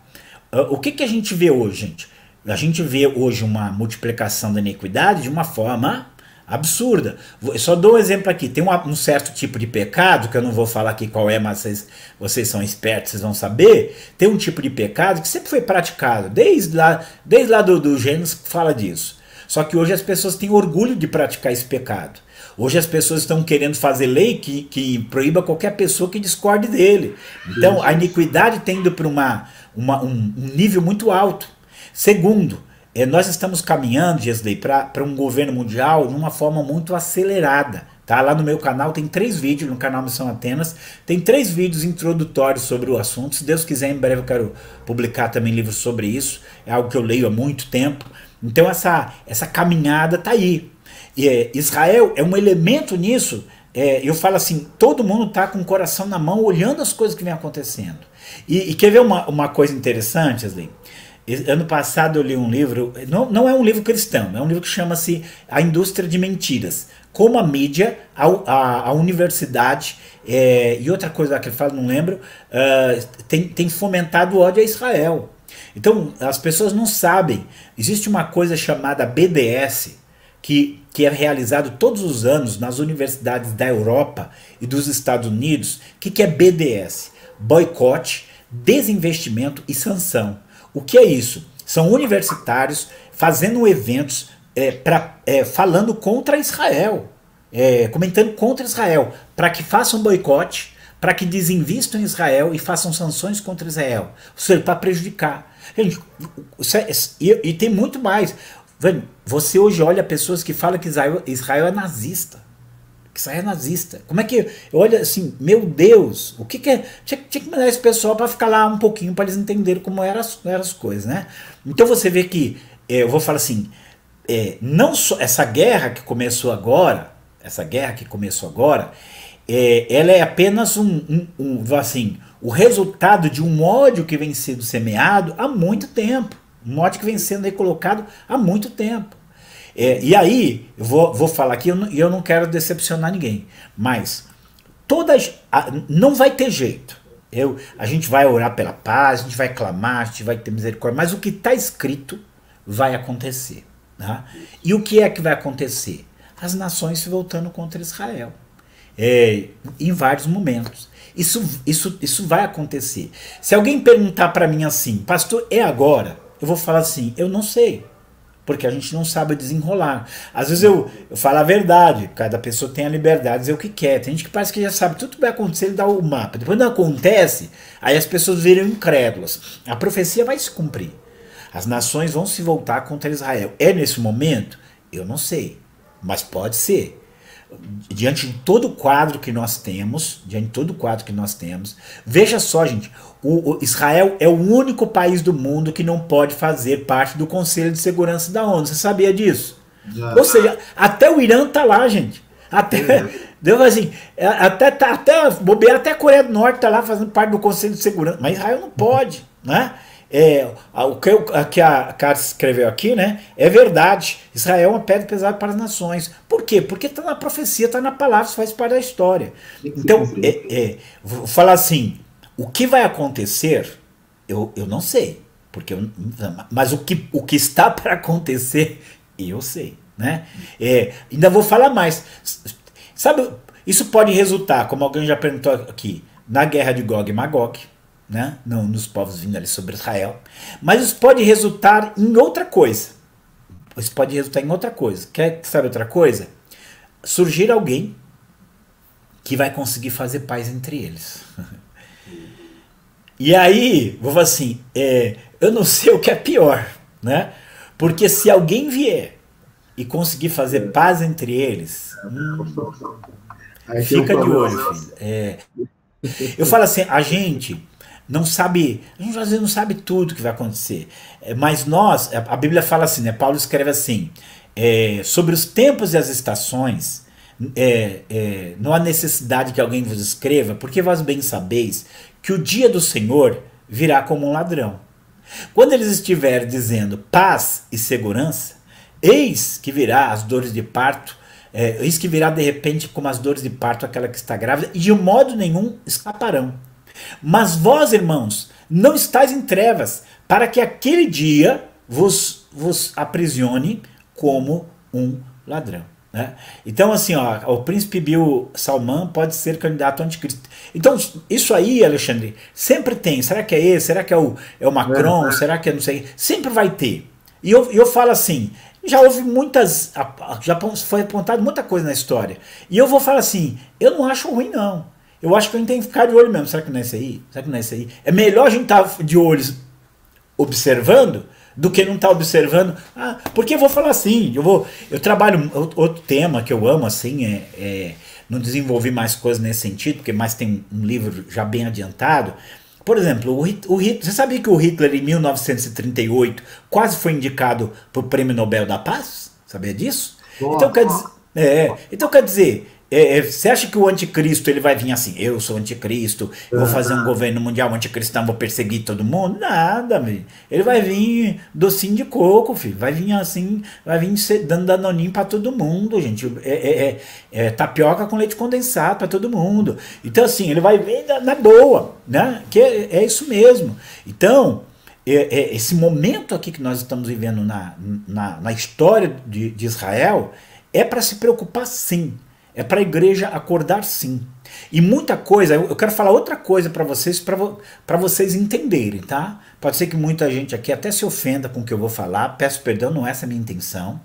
O que a gente vê hoje, gente? A gente vê hoje uma multiplicação da iniquidade de uma forma absurda. Eu só dou um exemplo aqui. Tem um certo tipo de pecado, que eu não vou falar aqui qual é, mas vocês são espertos, vocês vão saber. Tem um tipo de pecado que sempre foi praticado, desde lá do Gênesis que fala disso. Só que hoje as pessoas têm orgulho de praticar esse pecado. Hoje as pessoas estão querendo fazer lei que proíba qualquer pessoa que discorde dele. Então a iniquidade tem ido para um nível muito alto. Segundo, nós estamos caminhando, Gesley, para um governo mundial de uma forma muito acelerada. Tá? Lá no meu canal tem 3 vídeos, no canal Missão Atenas, tem 3 vídeos introdutórios sobre o assunto. Se Deus quiser, em breve eu quero publicar também livros sobre isso. É algo que eu leio há muito tempo. Então essa caminhada está aí. E, Israel é um elemento nisso. Eu falo assim, todo mundo está com o coração na mão, olhando as coisas que vem acontecendo. E quer ver uma coisa interessante, Gesley? Ano passado eu li um livro, não é um livro cristão, é um livro que chama-se A Indústria de Mentiras. Como a mídia, a universidade e outra coisa que ele fala, não lembro, tem fomentado o ódio a Israel. Então as pessoas não sabem, existe uma coisa chamada BDS, que é realizado todos os anos nas universidades da Europa e dos Estados Unidos. O que é BDS? Boicote, desinvestimento e sanção. O que é isso? São universitários fazendo eventos falando contra Israel, comentando contra Israel, para que façam boicote, para que desinvistam em Israel e façam sanções contra Israel. Ou seja, para prejudicar. Gente, e tem muito mais. Você hoje olha pessoas que falam que Israel é nazista. Israel é nazista. Como é que... Olha assim, meu Deus, o que é... Tinha que mandar esse pessoal para ficar lá um pouquinho, para eles entenderem como eram as coisas, né? Então você vê que, eu vou falar assim, não só essa guerra que começou agora, ela é apenas assim, o resultado de um ódio que vem sendo semeado há muito tempo. Um ódio que vem sendo recolocado há muito tempo. E aí, eu vou falar aqui, e eu não quero decepcionar ninguém, mas não vai ter jeito. A gente vai orar pela paz, a gente vai clamar, a gente vai ter misericórdia, mas o que está escrito vai acontecer. Tá? E o que é que vai acontecer? As nações se voltando contra Israel, em vários momentos. Isso vai acontecer. Se alguém perguntar para mim assim, pastor, é agora? Eu vou falar assim, eu não sei. porque a gente não sabe desenrolar. Às vezes eu falo a verdade, cada pessoa tem a liberdade de dizer o que quer. Tem gente que parece que já sabe tudo que vai acontecer, ele dá o mapa. Depois não acontece, aí as pessoas viram incrédulas. A profecia vai se cumprir. As nações vão se voltar contra Israel. É nesse momento? Eu não sei, mas pode ser. Diante de todo o quadro que nós temos, veja só, gente, o Israel é o único país do mundo que não pode fazer parte do Conselho de Segurança da ONU. Você sabia disso? Ou seja, até o Irã tá lá, gente. Deu assim, até bobear, até a Coreia do Norte tá lá fazendo parte do Conselho de Segurança, mas Israel não pode, né? O que a Cátia escreveu aqui, né? É verdade. Israel é uma pedra pesada para as nações. Por quê? Porque está na profecia, está na palavra, isso faz parte da história. Então, vou falar assim: o que vai acontecer, eu não sei. Mas o que está para acontecer, eu sei. Né? Ainda vou falar mais. Sabe, isso pode resultar, como alguém já perguntou aqui, na guerra de Gog e Magog. Né? Não, nos povos vindo ali sobre Israel, mas isso pode resultar em outra coisa. Quer saber outra coisa? Surgir alguém que vai conseguir fazer paz entre eles. E aí, vou falar assim, eu não sei o que é pior, né? Porque se alguém vier e conseguir fazer paz entre eles, fica de olho, filho. Eu falo assim, a gente às vezes não sabe tudo que vai acontecer, mas a Bíblia fala assim, né? Paulo escreve assim, sobre os tempos e as estações, não há necessidade que alguém vos escreva, porque vós bem sabeis que o dia do Senhor virá como um ladrão. Quando eles estiverem dizendo paz e segurança, eis que virá as dores de parto, eis que virá de repente como as dores de parto aquela que está grávida, e de modo nenhum escaparão. Mas vós, irmãos, não estáis em trevas, para que aquele dia vos aprisione como um ladrão. Né? Então, assim, o príncipe Bill Salman pode ser candidato ao anticristo. Então, isso aí, Alexandre, sempre tem. Será que é esse? Será que é o Macron? Será que é não sei? Sempre vai ter. E eu falo assim, já houve já foi apontado muita coisa na história. E eu vou falar assim, eu não acho ruim, não. Eu acho que a gente tem que ficar de olho mesmo. Será que não é isso aí? Será que não é isso aí? É melhor a gente estar de olhos observando do que não estar observando. Porque eu vou falar assim, eu trabalho, outro tema que eu amo, assim, não desenvolvi mais coisas nesse sentido, porque mais tem um livro já bem adiantado. Por exemplo, você sabia que o Hitler, em 1938, quase foi indicado para o Prêmio Nobel da Paz? Sabia disso? Então quer dizer, você acha que o anticristo ele vai vir assim, eu sou anticristo, eu vou fazer um governo mundial anticristão, vou perseguir todo mundo? Nada, filho. Ele vai vir docinho de coco, filho. Vai vir assim, dando danoninho para todo mundo, gente. Tapioca com leite condensado para todo mundo. Então assim, ele vai vir na boa, né? Que é isso mesmo. Então, esse momento aqui que nós estamos vivendo na história de Israel é para se preocupar, sim. É para a igreja acordar, sim. E muita coisa, eu quero falar outra coisa para vocês entenderem, tá? Pode ser que muita gente aqui até se ofenda com o que eu vou falar, peço perdão, não é essa a minha intenção.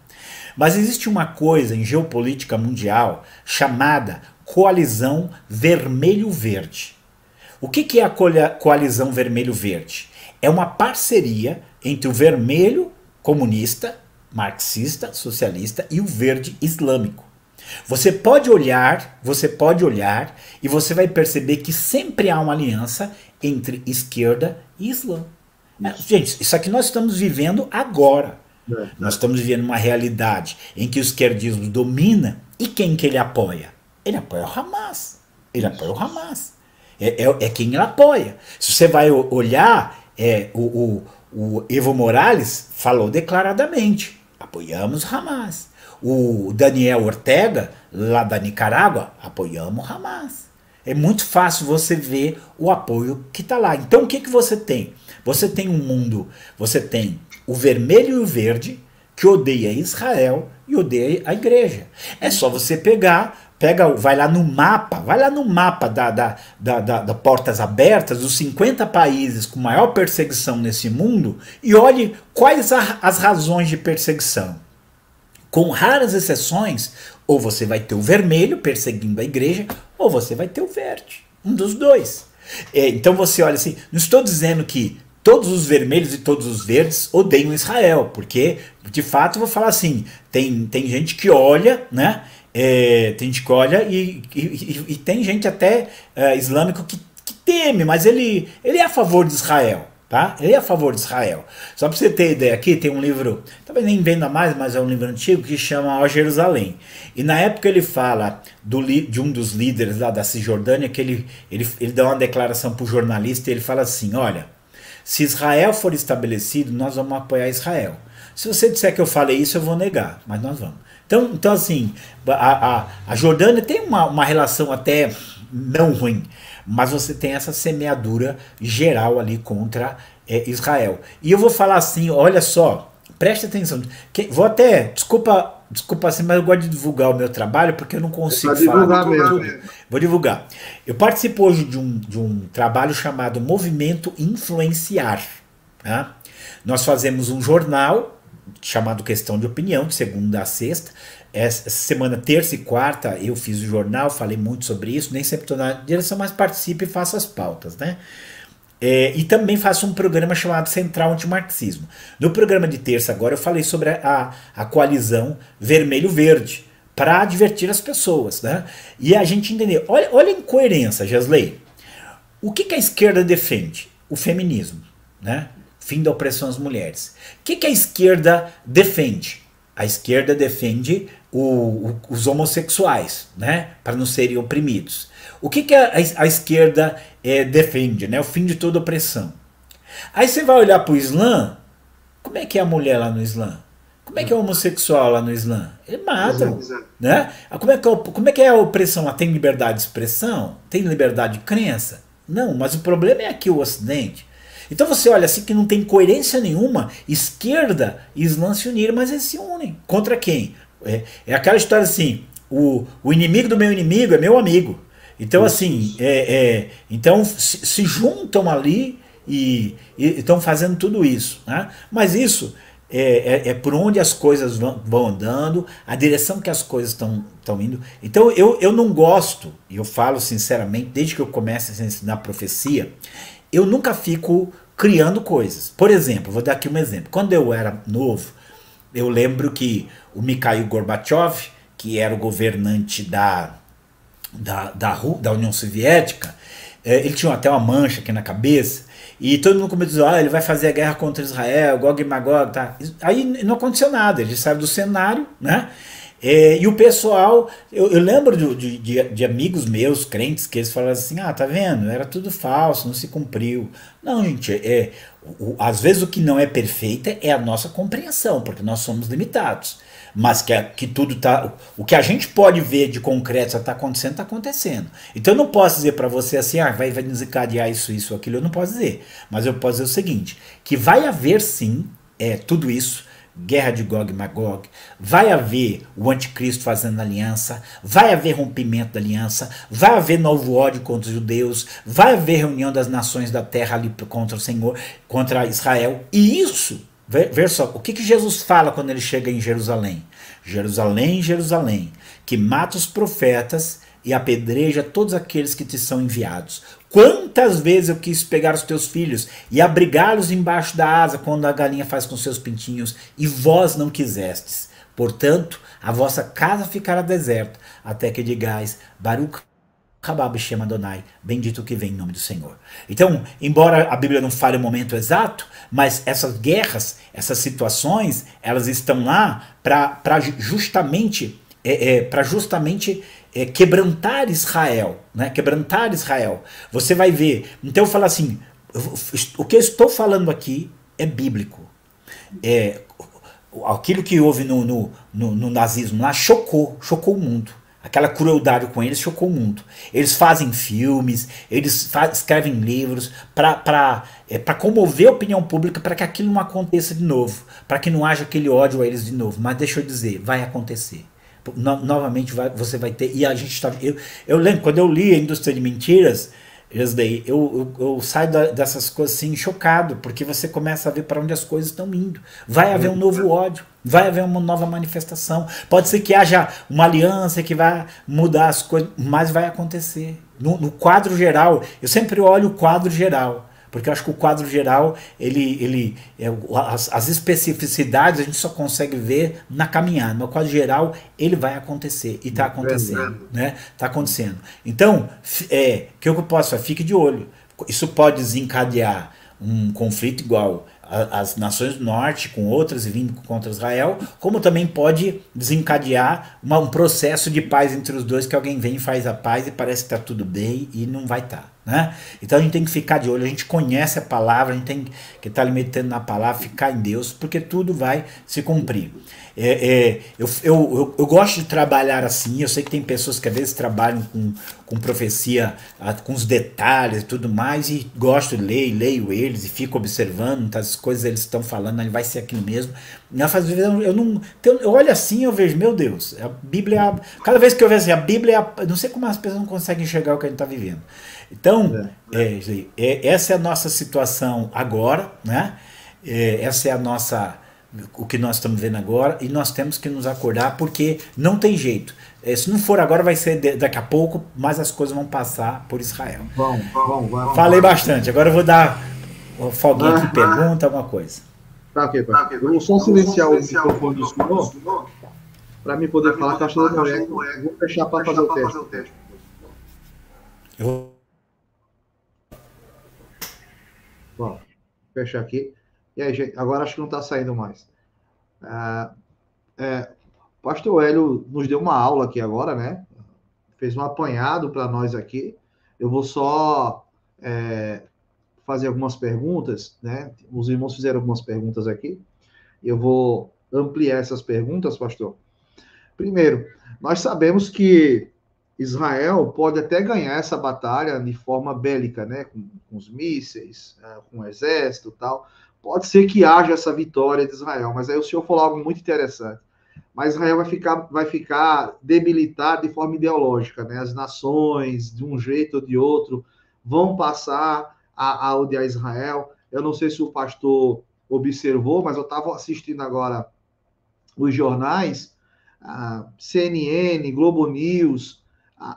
Mas existe uma coisa em geopolítica mundial chamada coalizão vermelho-verde. O que é a coalizão vermelho-verde? É uma parceria entre o vermelho comunista, marxista, socialista e o verde islâmico. Você pode olhar e você vai perceber que sempre há uma aliança entre esquerda e Islã. Gente, isso aqui nós estamos vivendo agora. Nós estamos vivendo uma realidade em que o esquerdismo domina e quem que ele apoia? Ele apoia o Hamas. É quem ele apoia. Se você vai olhar, o Evo Morales falou declaradamente, apoiamos Hamas. O Daniel Ortega, lá da Nicarágua, apoiamos o Hamas. É muito fácil você ver o apoio que está lá. Então o que você tem? Você tem um mundo, você tem o vermelho e o verde que odeia Israel e odeia a igreja. É só você vai lá no mapa da Portas Abertas, dos 50 países com maior perseguição nesse mundo, e olhe quais as razões de perseguição. Com raras exceções, ou você vai ter o vermelho perseguindo a igreja, ou você vai ter o verde. Um dos dois. Então você olha assim, não estou dizendo que todos os vermelhos e todos os verdes odeiam Israel, porque, de fato, eu vou falar assim, tem gente que olha, né? Tem gente que olha e tem gente até islâmico que teme, mas ele é a favor de Israel. Tá? Ele é a favor de Israel. Só para você ter ideia aqui, tem um livro, talvez nem venda mais, mas é um livro antigo, que chama Ó Jerusalém. E na época ele fala de um dos líderes lá da Cisjordânia, que ele dá uma declaração para o jornalista e ele fala assim, olha, se Israel for estabelecido, nós vamos apoiar Israel. Se você disser que eu falei isso, eu vou negar, mas nós vamos. Então assim, a Jordânia tem uma relação até não ruim, mas você tem essa semeadura geral ali contra Israel. E eu vou falar assim, olha só, preste atenção, vou até, desculpa assim, mas eu gosto de divulgar o meu trabalho, porque eu não consigo falar tudo. Vou divulgar. Eu participo hoje de um trabalho chamado Movimento Influenciar. Tá? Nós fazemos um jornal chamado Questão de Opinião, de segunda a sexta. Essa semana, terça e quarta, eu fiz o jornal, falei muito sobre isso, nem sempre estou na direção, mas participo e faço as pautas, né? E também faço um programa chamado Central Antimarxismo. No programa de terça agora eu falei sobre a coalizão vermelho-verde, para divertir as pessoas, né? E a gente entender, olha a incoerência, Gesley. O que a esquerda defende? O feminismo, né? Fim da opressão às mulheres. O que a esquerda defende? A esquerda defende os homossexuais, né, para não serem oprimidos. O que a esquerda defende? Né, o fim de toda opressão. Aí você vai olhar para o Islã, como é que é a mulher lá no Islã? Como é que é o homossexual lá no Islã? Eles matam. Né? Como é que é a opressão? Ela tem liberdade de expressão? Tem liberdade de crença? Não, mas o problema é aqui o Ocidente. Então você olha assim que não tem coerência nenhuma, esquerda e Islã se unirem, mas eles se unem. Contra quem? É aquela história assim, o inimigo do meu inimigo é meu amigo. Então assim, então se juntam ali e estão fazendo tudo isso. Né? Mas isso é por onde as coisas vão andando, a direção que as coisas estão indo. Então eu não gosto, e eu falo sinceramente, desde que eu comecei a ensinar profecia, eu nunca fico criando coisas. Por exemplo, vou dar aqui um exemplo. Quando eu era novo, eu lembro que o Mikhail Gorbachev, que era o governante da União Soviética, ele tinha até uma mancha aqui na cabeça, e todo mundo começou a dizer, ele vai fazer a guerra contra Israel, Gog e Magog, tá? Aí não aconteceu nada, ele saiu do cenário, né? E o pessoal, eu lembro de amigos meus, crentes, que eles falaram assim, tá vendo, era tudo falso, não se cumpriu. Não, gente, às vezes o que não é perfeito é a nossa compreensão, porque nós somos limitados. Mas que tudo tá, o que a gente pode ver de concreto está acontecendo, está acontecendo. Então eu não posso dizer para você assim, vai desencadear isso, aquilo, eu não posso dizer. Mas eu posso dizer o seguinte, que vai haver sim, tudo isso, guerra de Gog e Magog, vai haver o anticristo fazendo aliança, vai haver rompimento da aliança, vai haver novo ódio contra os judeus, vai haver reunião das nações da terra ali contra o Senhor, contra Israel, e isso, veja só, o que Jesus fala quando ele chega em Jerusalém? Jerusalém, Jerusalém, que mata os profetas e apedreja todos aqueles que te são enviados. Quantas vezes eu quis pegar os teus filhos e abrigá-los embaixo da asa quando a galinha faz com seus pintinhos, e vós não quisestes. Portanto, a vossa casa ficará deserta, até que digais, Baruch Rabá B'Shem Adonai, bendito que vem em nome do Senhor. Então, embora a Bíblia não fale o momento exato, mas essas guerras, essas situações, elas estão lá para justamente quebrantar Israel, né? Quebrantar Israel. Você vai ver. Então eu falo assim, o que eu estou falando aqui é bíblico. Aquilo que houve no nazismo lá chocou o mundo. Aquela crueldade com eles chocou o mundo. Eles fazem filmes, escrevem livros para comover a opinião pública, para que aquilo não aconteça de novo, para que não haja aquele ódio a eles de novo. Mas deixa eu dizer, vai acontecer. Novamente você vai ter. E a gente está. Eu lembro, quando eu li A Indústria de Mentiras, eu saio dessas coisas assim chocado, porque você começa a ver para onde as coisas estão indo. Vai haver um novo ódio, vai haver uma nova manifestação. Pode ser que haja uma aliança que vai mudar as coisas, mas vai acontecer. No quadro geral, eu sempre olho o quadro geral, porque eu acho que o quadro geral, as especificidades a gente só consegue ver na caminhada. No quadro geral, ele vai acontecer. E está acontecendo. Né? Está acontecendo. Então, o que eu posso fazer? Fique de olho. Isso pode desencadear um conflito igual as nações do norte com outras e vindo contra Israel, como também pode desencadear um processo de paz entre os dois, que alguém vem e faz a paz e parece que está tudo bem e não vai estar. Né? Então a gente tem que ficar de olho, a gente conhece a palavra, a gente tem que estar alimentando na palavra, ficar em Deus, porque tudo vai se cumprir. Eu gosto de trabalhar assim. Eu sei que tem pessoas que às vezes trabalham com profecia, com os detalhes e tudo mais, e gosto de ler, leio eles e fico observando as coisas que eles estão falando, ele vai ser aquilo mesmo. Eu olho assim, eu vejo, meu Deus, a Bíblia, cada vez que eu vejo assim, a Bíblia, não sei como as pessoas não conseguem enxergar o que a gente está vivendo. Então, essa é a nossa situação agora, né? Essa é o que nós estamos vendo agora, e nós temos que nos acordar, porque não tem jeito. Se não for agora, vai ser daqui a pouco, mas as coisas vão passar por Israel. Vamos. Falei bastante, agora eu vou dar folguinha aqui, pergunta, alguma coisa. Tá ok. Eu vou só silenciar o microfone do senhor, para mim poder falar, que eu acho que não é. Vou fechar para fazer o teste. Bom, fechar aqui. E aí, gente, agora acho que não está saindo mais. O pastor Hélio nos deu uma aula aqui agora, né? Fez um apanhado para nós aqui. Eu vou só fazer algumas perguntas, né? Os irmãos fizeram algumas perguntas aqui. Eu vou ampliar essas perguntas, pastor. Primeiro, nós sabemos que Israel pode até ganhar essa batalha de forma bélica, né? Com os mísseis, com o exército e tal. Pode ser que haja essa vitória de Israel, mas aí o senhor falou algo muito interessante. Mas Israel vai ficar debilitado de forma ideológica, né? As nações, de um jeito ou de outro, vão passar a odiar Israel. Eu não sei se o pastor observou, mas eu estava assistindo agora os jornais, CNN, Globo News.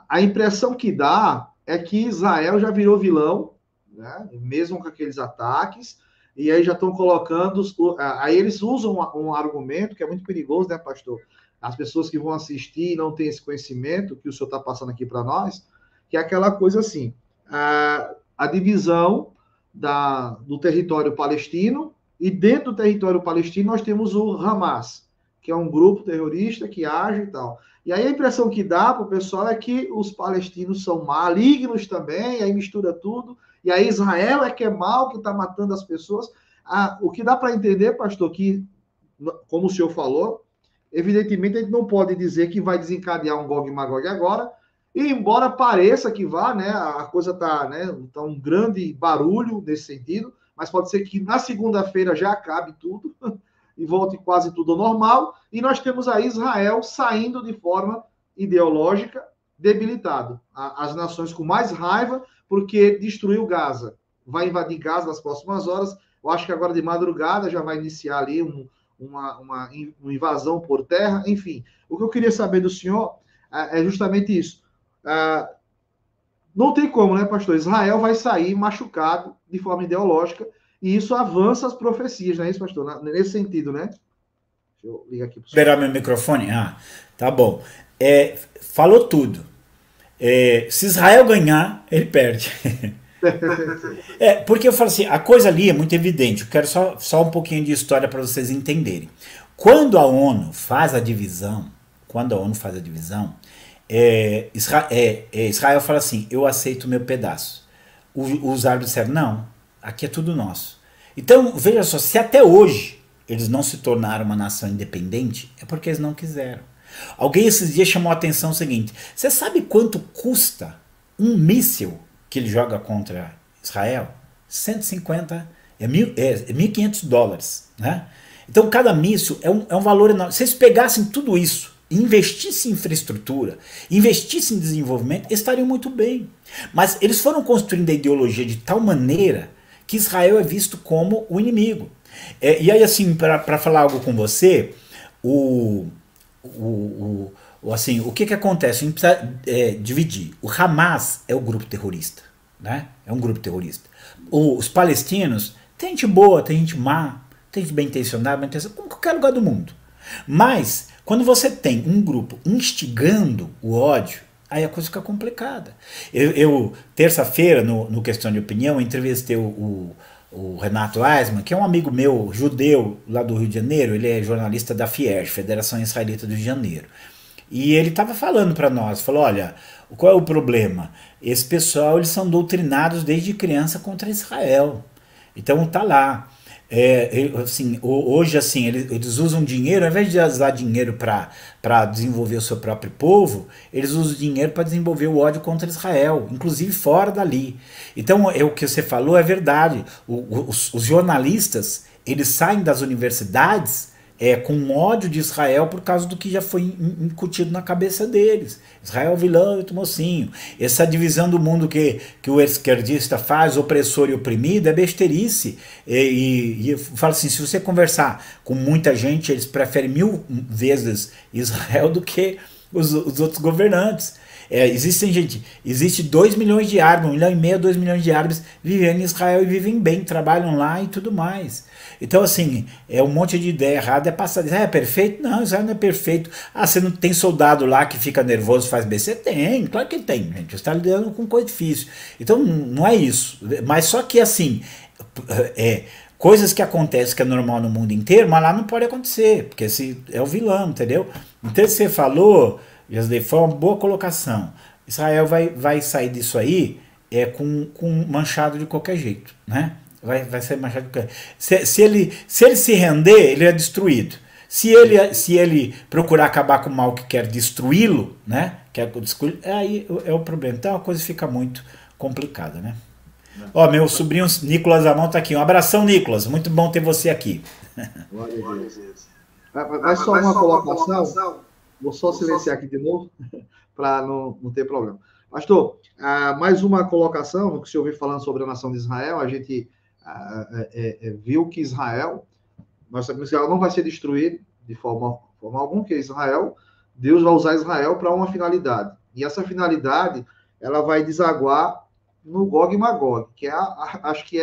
A impressão que dá é que Israel já virou vilão, né? Mesmo com aqueles ataques. E aí já estão colocando... Aí eles usam um argumento que é muito perigoso, né, pastor? As pessoas que vão assistir não têm esse conhecimento que o senhor está passando aqui para nós, que é aquela coisa assim, a divisão do território palestino, e dentro do território palestino nós temos o Hamas, que é um grupo terrorista que age e tal. E aí a impressão que dá para o pessoal é que os palestinos são malignos também, aí mistura tudo, e aí Israel é que é mal, que está matando as pessoas. O que dá para entender, pastor, que, como o senhor falou, evidentemente a gente não pode dizer que vai desencadear um Gog e Magog agora, e embora pareça que vá, né, a coisa está, né, tá um grande barulho nesse sentido, mas pode ser que na segunda-feira já acabe tudo, e volte quase tudo ao normal, e nós temos aí Israel saindo de forma ideológica, debilitado. As nações com mais raiva, porque destruiu Gaza. Vai invadir Gaza nas próximas horas. Eu acho que agora de madrugada já vai iniciar ali uma invasão por terra. Enfim, o que eu queria saber do senhor é justamente isso. Não tem como, né, pastor? Israel vai sair machucado de forma ideológica, e isso avança as profecias, não é isso, pastor? Nesse sentido, né? Deixa eu ligar aqui para o senhor. Liberar meu microfone? Tá bom. Falou tudo. Se Israel ganhar, ele perde. Porque eu falo assim, a coisa ali é muito evidente. Eu quero só um pouquinho de história para vocês entenderem. Quando a ONU faz a divisão, Israel fala assim, eu aceito o meu pedaço. Os árabes disseram, não, aqui é tudo nosso. Então, veja só, se até hoje eles não se tornaram uma nação independente, é porque eles não quiseram. Alguém esses dias chamou a atenção o seguinte: você sabe quanto custa um míssil que ele joga contra Israel? 150, é 1.500 dólares, né? Então cada míssil é um valor enorme. Se eles pegassem tudo isso, investissem em infraestrutura, investissem em desenvolvimento, estariam muito bem. Mas eles foram construindo a ideologia de tal maneira que Israel é visto como o inimigo. E aí, assim, para falar algo com você, assim, o que acontece? A gente precisa dividir. O Hamas é o grupo terrorista, né? É um grupo terrorista. Os palestinos, tem gente boa, tem gente má, tem gente bem intencionada, como em qualquer lugar do mundo. Mas, quando você tem um grupo instigando o ódio, aí a coisa fica complicada. Eu terça-feira, no Questão de Opinião, entrevistei o Renato Eisman, que é um amigo meu, judeu, lá do Rio de Janeiro. Ele é jornalista da FIERJ, Federação Israelita do Rio de Janeiro. E ele estava falando para nós, falou, olha, qual é o problema? Esse pessoal, eles são doutrinados desde criança contra Israel. Então tá lá. Assim, hoje assim, eles usam dinheiro, ao invés de usar dinheiro para desenvolver o seu próprio povo, eles usam dinheiro para desenvolver o ódio contra Israel, inclusive fora dali. Então o que você falou é verdade. Os jornalistas, eles saem das universidades com ódio de Israel por causa do que já foi incutido na cabeça deles. Israel vilão e mocinho. Essa divisão do mundo que o esquerdista faz, opressor e oprimido, é besteirice. E eu falo assim, se você conversar com muita gente, eles preferem 1000 vezes Israel do que os outros governantes. Existe 2 milhões de árabes, 1,5 milhão, 2 milhões de árabes vivendo em Israel e vivem bem, trabalham lá e tudo mais. Então, assim, um monte de ideia errada é passar. É perfeito? Não, Israel não é perfeito. Você não tem soldado lá que fica nervoso, faz BC? Tem, claro que tem, gente. Você está lidando com coisa difícil. Então, não é isso. Mas só que, assim, coisas que acontecem que é normal no mundo inteiro, mas lá não pode acontecer, porque esse é o vilão, entendeu? Então, você falou, foi uma boa colocação. Israel vai sair disso aí com manchado de qualquer jeito, né? Vai ser manchado de qualquer jeito. Se ele se render, ele é destruído. Se ele procurar acabar com o mal que quer destruí-lo, né? Aí é o problema. Então a coisa fica muito complicada, né? Ó, meu sobrinho Nicolas Amon tá aqui. Um abração, Nicolas. Muito bom ter você aqui. Mas só uma colocação. Vou só silenciar aqui de novo, para não ter problema. Pastor, mais uma colocação, no que o senhor veio falando sobre a nação de Israel, a gente viu que Israel, nós sabemos que ela não vai ser destruída de forma alguma, que Deus vai usar Israel para uma finalidade. E essa finalidade, ela vai desaguar no Gog e Magog, que acho que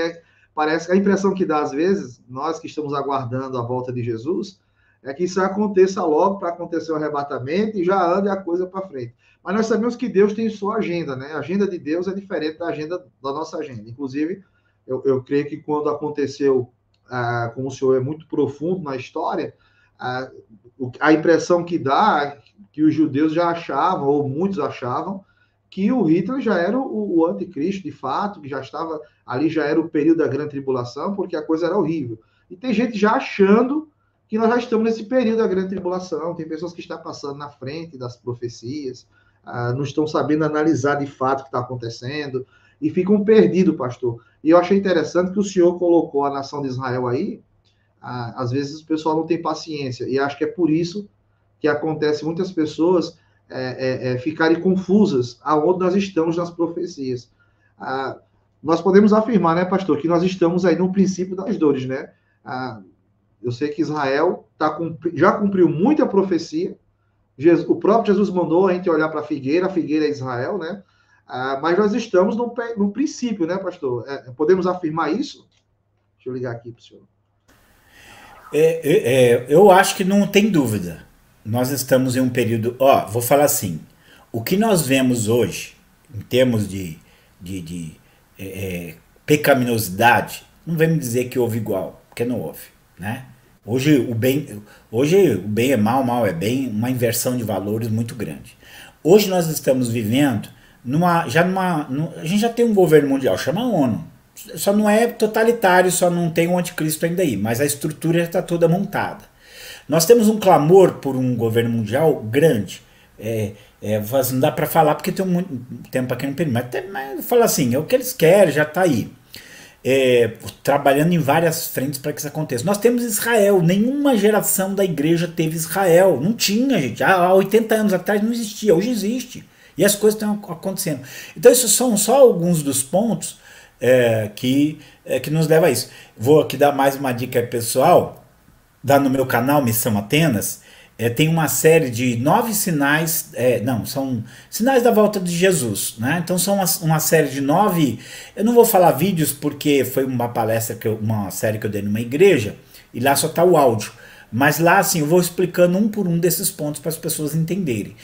parece que a impressão que dá às vezes, nós que estamos aguardando a volta de Jesus, é que isso aconteça logo para acontecer o arrebatamento e já ande a coisa para frente. Mas nós sabemos que Deus tem sua agenda, né? A agenda de Deus é diferente da agenda da nossa agenda. Inclusive, eu creio que quando aconteceu, como o senhor é muito profundo na história, a impressão que dá, que os judeus já achavam, ou muitos achavam, que o Hitler já era o anticristo, de fato, que já estava ali, já era o período da grande tribulação, porque a coisa era horrível. E tem gente já achando que nós já estamos nesse período da grande tribulação, tem pessoas que estão passando na frente das profecias, não estão sabendo analisar de fato o que está acontecendo, e ficam perdidos, pastor. E eu achei interessante que o senhor colocou a nação de Israel aí, às vezes o pessoal não tem paciência, e acho que é por isso que acontece muitas pessoas ficarem confusas aonde nós estamos nas profecias. Nós podemos afirmar, né, pastor, que nós estamos aí no princípio das dores, né? Eu sei que Israel já cumpriu muita profecia. O próprio Jesus mandou a gente olhar para a figueira é Israel, né? Mas nós estamos no princípio, né, pastor? Podemos afirmar isso? Deixa eu ligar aqui para o senhor. Eu acho que não tem dúvida. Nós estamos em um período... vou falar assim. O que nós vemos hoje, em termos de pecaminosidade, não vem me dizer que houve igual, porque não houve, né? Hoje o bem é mal, mal é bem, uma inversão de valores muito grande. Hoje nós estamos vivendo a gente já tem um governo mundial, chama ONU. Só não é totalitário, só não tem um anticristo ainda aí, mas a estrutura já está toda montada. Nós temos um clamor por um governo mundial grande. Não dá para falar porque tem muito tempo aqui no período, mas fala assim, é o que eles querem, já está aí. Trabalhando em várias frentes para que isso aconteça. Nós temos Israel, nenhuma geração da igreja teve Israel, não tinha, gente, há 80 anos atrás não existia, hoje existe, e as coisas estão acontecendo. Então esses são só alguns dos pontos que nos levam a isso. Vou aqui dar mais uma dica pessoal, dá no meu canal Missão Atenas. Tem uma série de 9 sinais, são sinais da volta de Jesus, né? Então são uma série de 9, eu não vou falar vídeos porque foi uma palestra, uma série que eu dei numa igreja, e lá só está o áudio, mas lá assim eu vou explicando um por um desses pontos para as pessoas entenderem.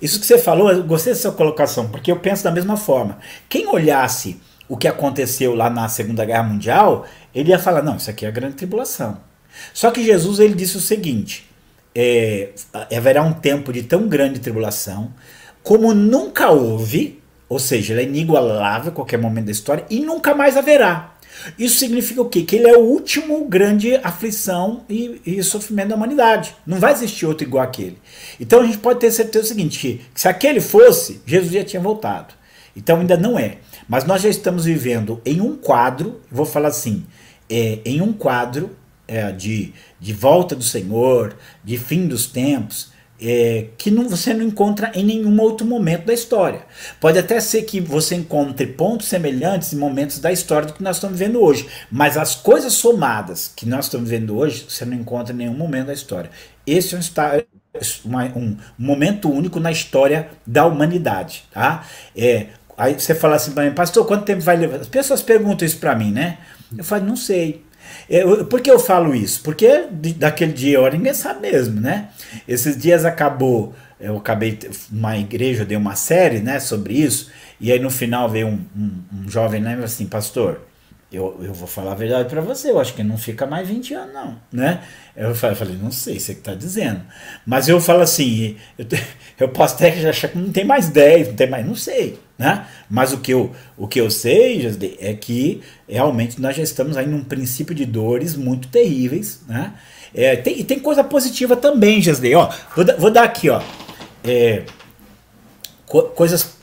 Isso que você falou, eu gostei dessa colocação, porque eu penso da mesma forma. Quem olhasse o que aconteceu lá na Segunda Guerra Mundial, ele ia falar, não, isso aqui é a grande tribulação. Só que Jesus, ele disse o seguinte: haverá um tempo de tão grande tribulação como nunca houve, ou seja, ele é inigualável a qualquer momento da história, e nunca mais haverá. Isso significa o quê? Que ele é o último grande aflição e sofrimento da humanidade. Não vai existir outro igual aquele. Então a gente pode ter certeza do seguinte, que se aquele fosse, Jesus já tinha voltado. Então ainda não é. Mas nós já estamos vivendo em um quadro, vou falar assim, em um quadro de volta do Senhor, de fim dos tempos, que você não encontra em nenhum outro momento da história. Pode até ser que você encontre pontos semelhantes em momentos da história do que nós estamos vivendo hoje, mas as coisas somadas que nós estamos vivendo hoje, você não encontra em nenhum momento da história. Esse é um momento único na história da humanidade. Tá? Aí você fala assim para mim, pastor, quanto tempo vai levar? As pessoas perguntam isso para mim, né? Eu falo, não sei. Por que eu falo isso? Porque daquele dia hora ninguém sabe mesmo, né? Esses dias eu acabei uma igreja, eu dei uma série, né, sobre isso, e aí no final veio um jovem lá e falou assim, pastor, eu vou falar a verdade para você, eu acho que não fica mais 20 anos não, né? Eu falei, não sei, você que está dizendo. Mas eu falo assim, eu posso até já achar que não tem mais 10, não tem mais, não sei, né? Mas o que eu sei é que realmente nós já estamos aí num princípio de dores muito terríveis, né? Tem coisa positiva também, Gesley. Ó, vou dar aqui, ó, coisas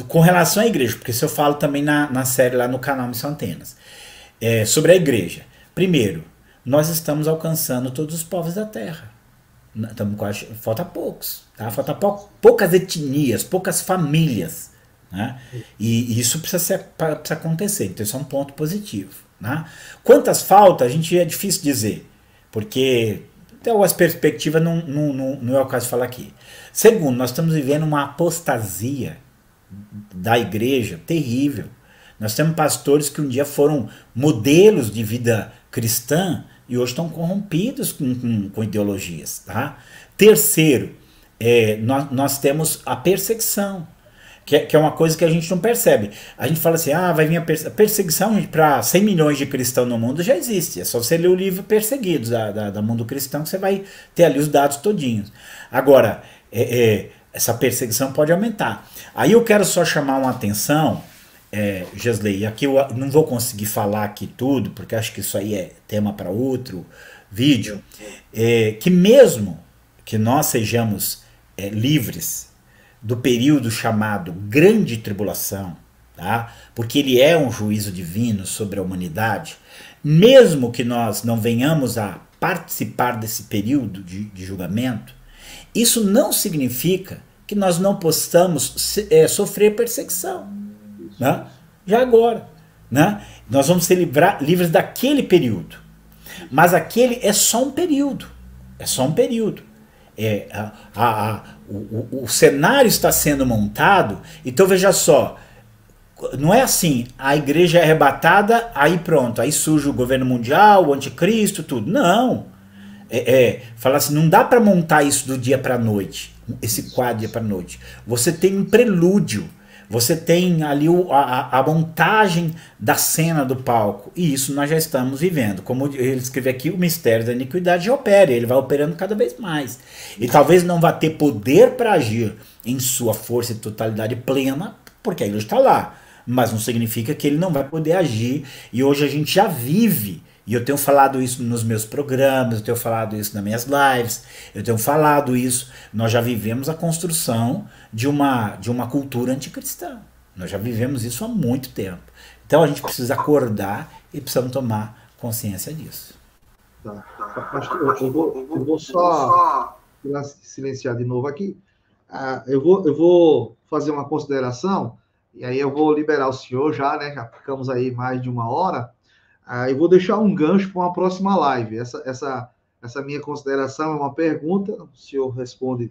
com relação à igreja, porque isso eu falo também na série lá no canal Missão Atenas, sobre a igreja. Primeiro, nós estamos alcançando todos os povos da terra. Falta poucos, tá? Falta poucas etnias, poucas famílias, né? E isso precisa acontecer, então isso é um ponto positivo, né? Quantas faltam, é difícil dizer, porque tem algumas perspectivas, não é o caso de falar aqui. Segundo, nós estamos vivendo uma apostasia da igreja terrível. Nós temos pastores que um dia foram modelos de vida cristã e hoje estão corrompidos com ideologias. Tá? Terceiro, nós temos a perseguição, que é uma coisa que a gente não percebe. A gente fala assim, vai vir a perseguição para 100 milhões de cristãos no mundo, já existe. É só você ler o livro Perseguidos, da Mundo Cristão, que você vai ter ali os dados todinhos. Agora, essa perseguição pode aumentar. Aí eu quero só chamar uma atenção, Gesley, aqui eu não vou conseguir falar aqui tudo, porque acho que isso aí é tema para outro vídeo, que mesmo que nós sejamos livres do período chamado Grande Tribulação, tá? Porque ele é um juízo divino sobre a humanidade, mesmo que nós não venhamos a participar desse período de julgamento, isso não significa que nós não possamos sofrer perseguição, né? Já agora, né? Nós vamos ser livres daquele período, mas aquele é só um período, o cenário está sendo montado. Então veja só, não é assim, a igreja é arrebatada, aí pronto, aí surge o governo mundial, o anticristo, tudo. Não, fala assim, não dá para montar isso do dia para a noite, esse quadro do dia para a noite. Você tem um prelúdio, você tem ali a montagem da cena do palco, e isso nós já estamos vivendo. Como ele escreve aqui, o mistério da iniquidade já opera, ele vai operando cada vez mais. E talvez não vá ter poder para agir em sua força e totalidade plena, porque a igreja está lá, mas não significa que ele não vai poder agir, e hoje a gente já vive E eu tenho falado isso nos meus programas, eu tenho falado isso nas minhas lives, eu tenho falado isso. Nós já vivemos a construção de uma cultura anticristã. Nós já vivemos isso há muito tempo. Então a gente precisa acordar e precisamos tomar consciência disso. Tá. Pastor, eu vou só silenciar de novo aqui. Eu vou fazer uma consideração, e aí eu vou liberar o senhor já, né? Já ficamos aí mais de 1 hora. Eu vou deixar um gancho para uma próxima live. Essa minha consideração é uma pergunta, o senhor responde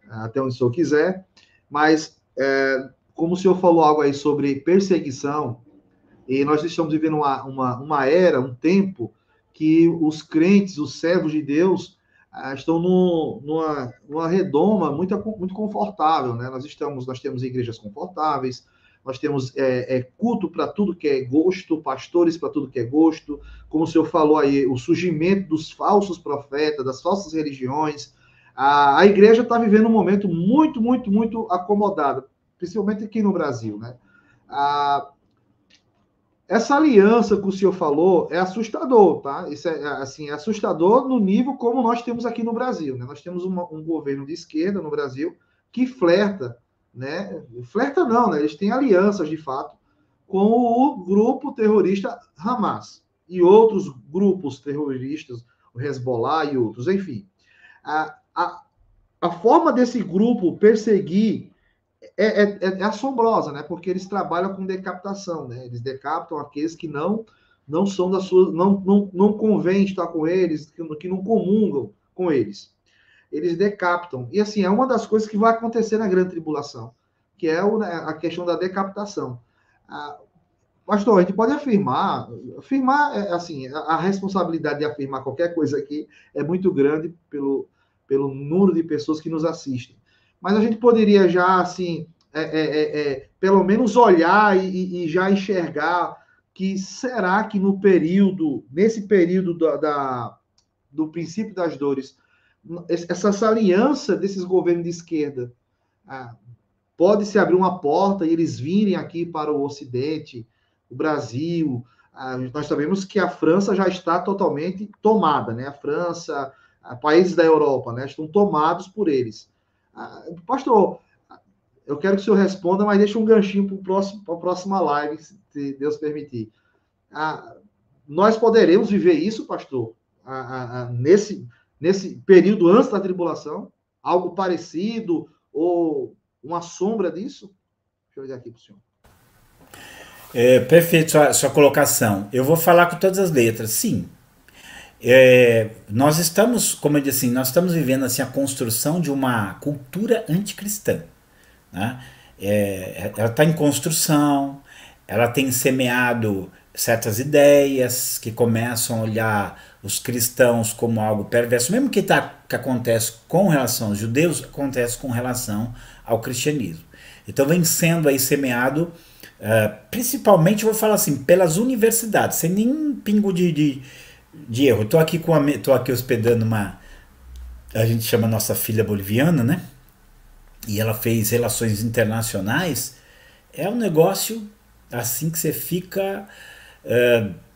até onde o senhor quiser, mas como o senhor falou algo aí sobre perseguição, e nós estamos vivendo uma era, um tempo, que os crentes, os servos de Deus, estão numa redoma muito confortável, né? Nós temos igrejas confortáveis, nós temos culto para tudo que é gosto, pastores para tudo que é gosto, como o senhor falou aí, o surgimento dos falsos profetas, das falsas religiões. A igreja está vivendo um momento muito, muito, muito acomodado, principalmente aqui no Brasil, né? Essa aliança que o senhor falou é assustador, tá? Isso é assustador no nível como nós temos aqui no Brasil, né? Nós temos um governo de esquerda no Brasil que flerta, né? Flerta não, né? Eles têm alianças, de fato, com o grupo terrorista Hamas e outros grupos terroristas, o Hezbollah e outros, enfim. A forma desse grupo perseguir é assombrosa, né? Porque eles trabalham com decapitação, né? Eles decapitam aqueles que não são da sua, não convém estar com eles, que não comungam com eles. Eles decapitam. E assim, é uma das coisas que vai acontecer na grande tribulação, que é a questão da decapitação. Pastor, a gente pode afirmar assim, a responsabilidade de afirmar qualquer coisa aqui é muito grande pelo número de pessoas que nos assistem. Mas a gente poderia já, assim, pelo menos olhar e já enxergar que será que nesse período do princípio das dores, essa aliança desses governos de esquerda pode se abrir uma porta e eles virem aqui para o Ocidente, o Brasil. Nós sabemos que a França já está totalmente tomada, né? A França, países da Europa, né? Estão tomados por eles. Pastor, eu quero que o senhor responda, mas deixa um ganchinho para a próxima live, se Deus permitir. Nós poderemos viver isso, pastor, nesse período antes da tribulação? Algo parecido ou uma sombra disso? Deixa eu olhar aqui para o senhor. Perfeito sua colocação. Eu vou falar com todas as letras, sim. Nós estamos, como eu disse assim, nós estamos vivendo assim, a construção de uma cultura anticristã, né? Ela está em construção, ela tem semeado certas ideias que começam a olhar os cristãos como algo perverso, mesmo que acontece com relação aos judeus, acontece com relação ao cristianismo. Então vem sendo aí semeado, principalmente, vou falar assim, pelas universidades, sem nenhum pingo de erro. Estou aqui hospedando a gente chama nossa filha boliviana, né? E ela fez relações internacionais. É um negócio assim que você fica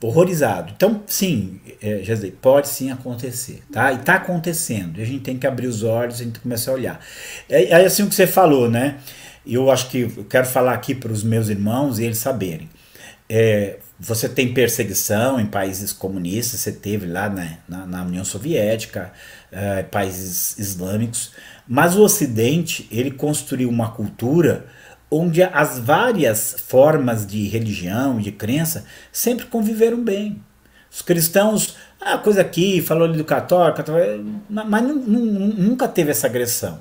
horrorizado. Então, sim, Jesus, pode sim acontecer, tá? E está acontecendo. E a gente tem que abrir os olhos, a gente tem que começar a olhar. É assim o que você falou, né? Eu acho que eu quero falar aqui para os meus irmãos e eles saberem. Você tem perseguição em países comunistas, você teve lá na União Soviética, países islâmicos, mas o Ocidente, ele construiu uma cultura onde as várias formas de religião e de crença sempre conviveram bem. Os cristãos, coisa aqui, falou ali do católico, mas nunca teve essa agressão.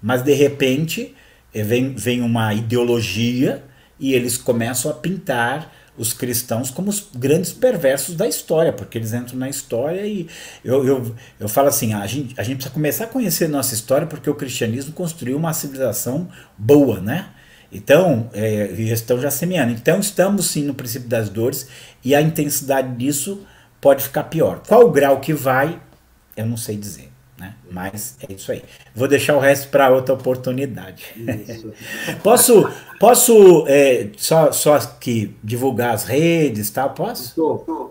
Mas de repente vem uma ideologia e eles começam a pintar os cristãos como os grandes perversos da história, porque eles entram na história e eu falo assim, a gente precisa começar a conhecer nossa história porque o cristianismo construiu uma civilização boa, né? Então, estão já semeando. Então, estamos sim no princípio das dores e a intensidade disso pode ficar pior. Qual o grau que vai, eu não sei dizer. né? Mas é isso aí. Vou deixar o resto para outra oportunidade. Isso. Posso só aqui divulgar as redes, tá? Posso?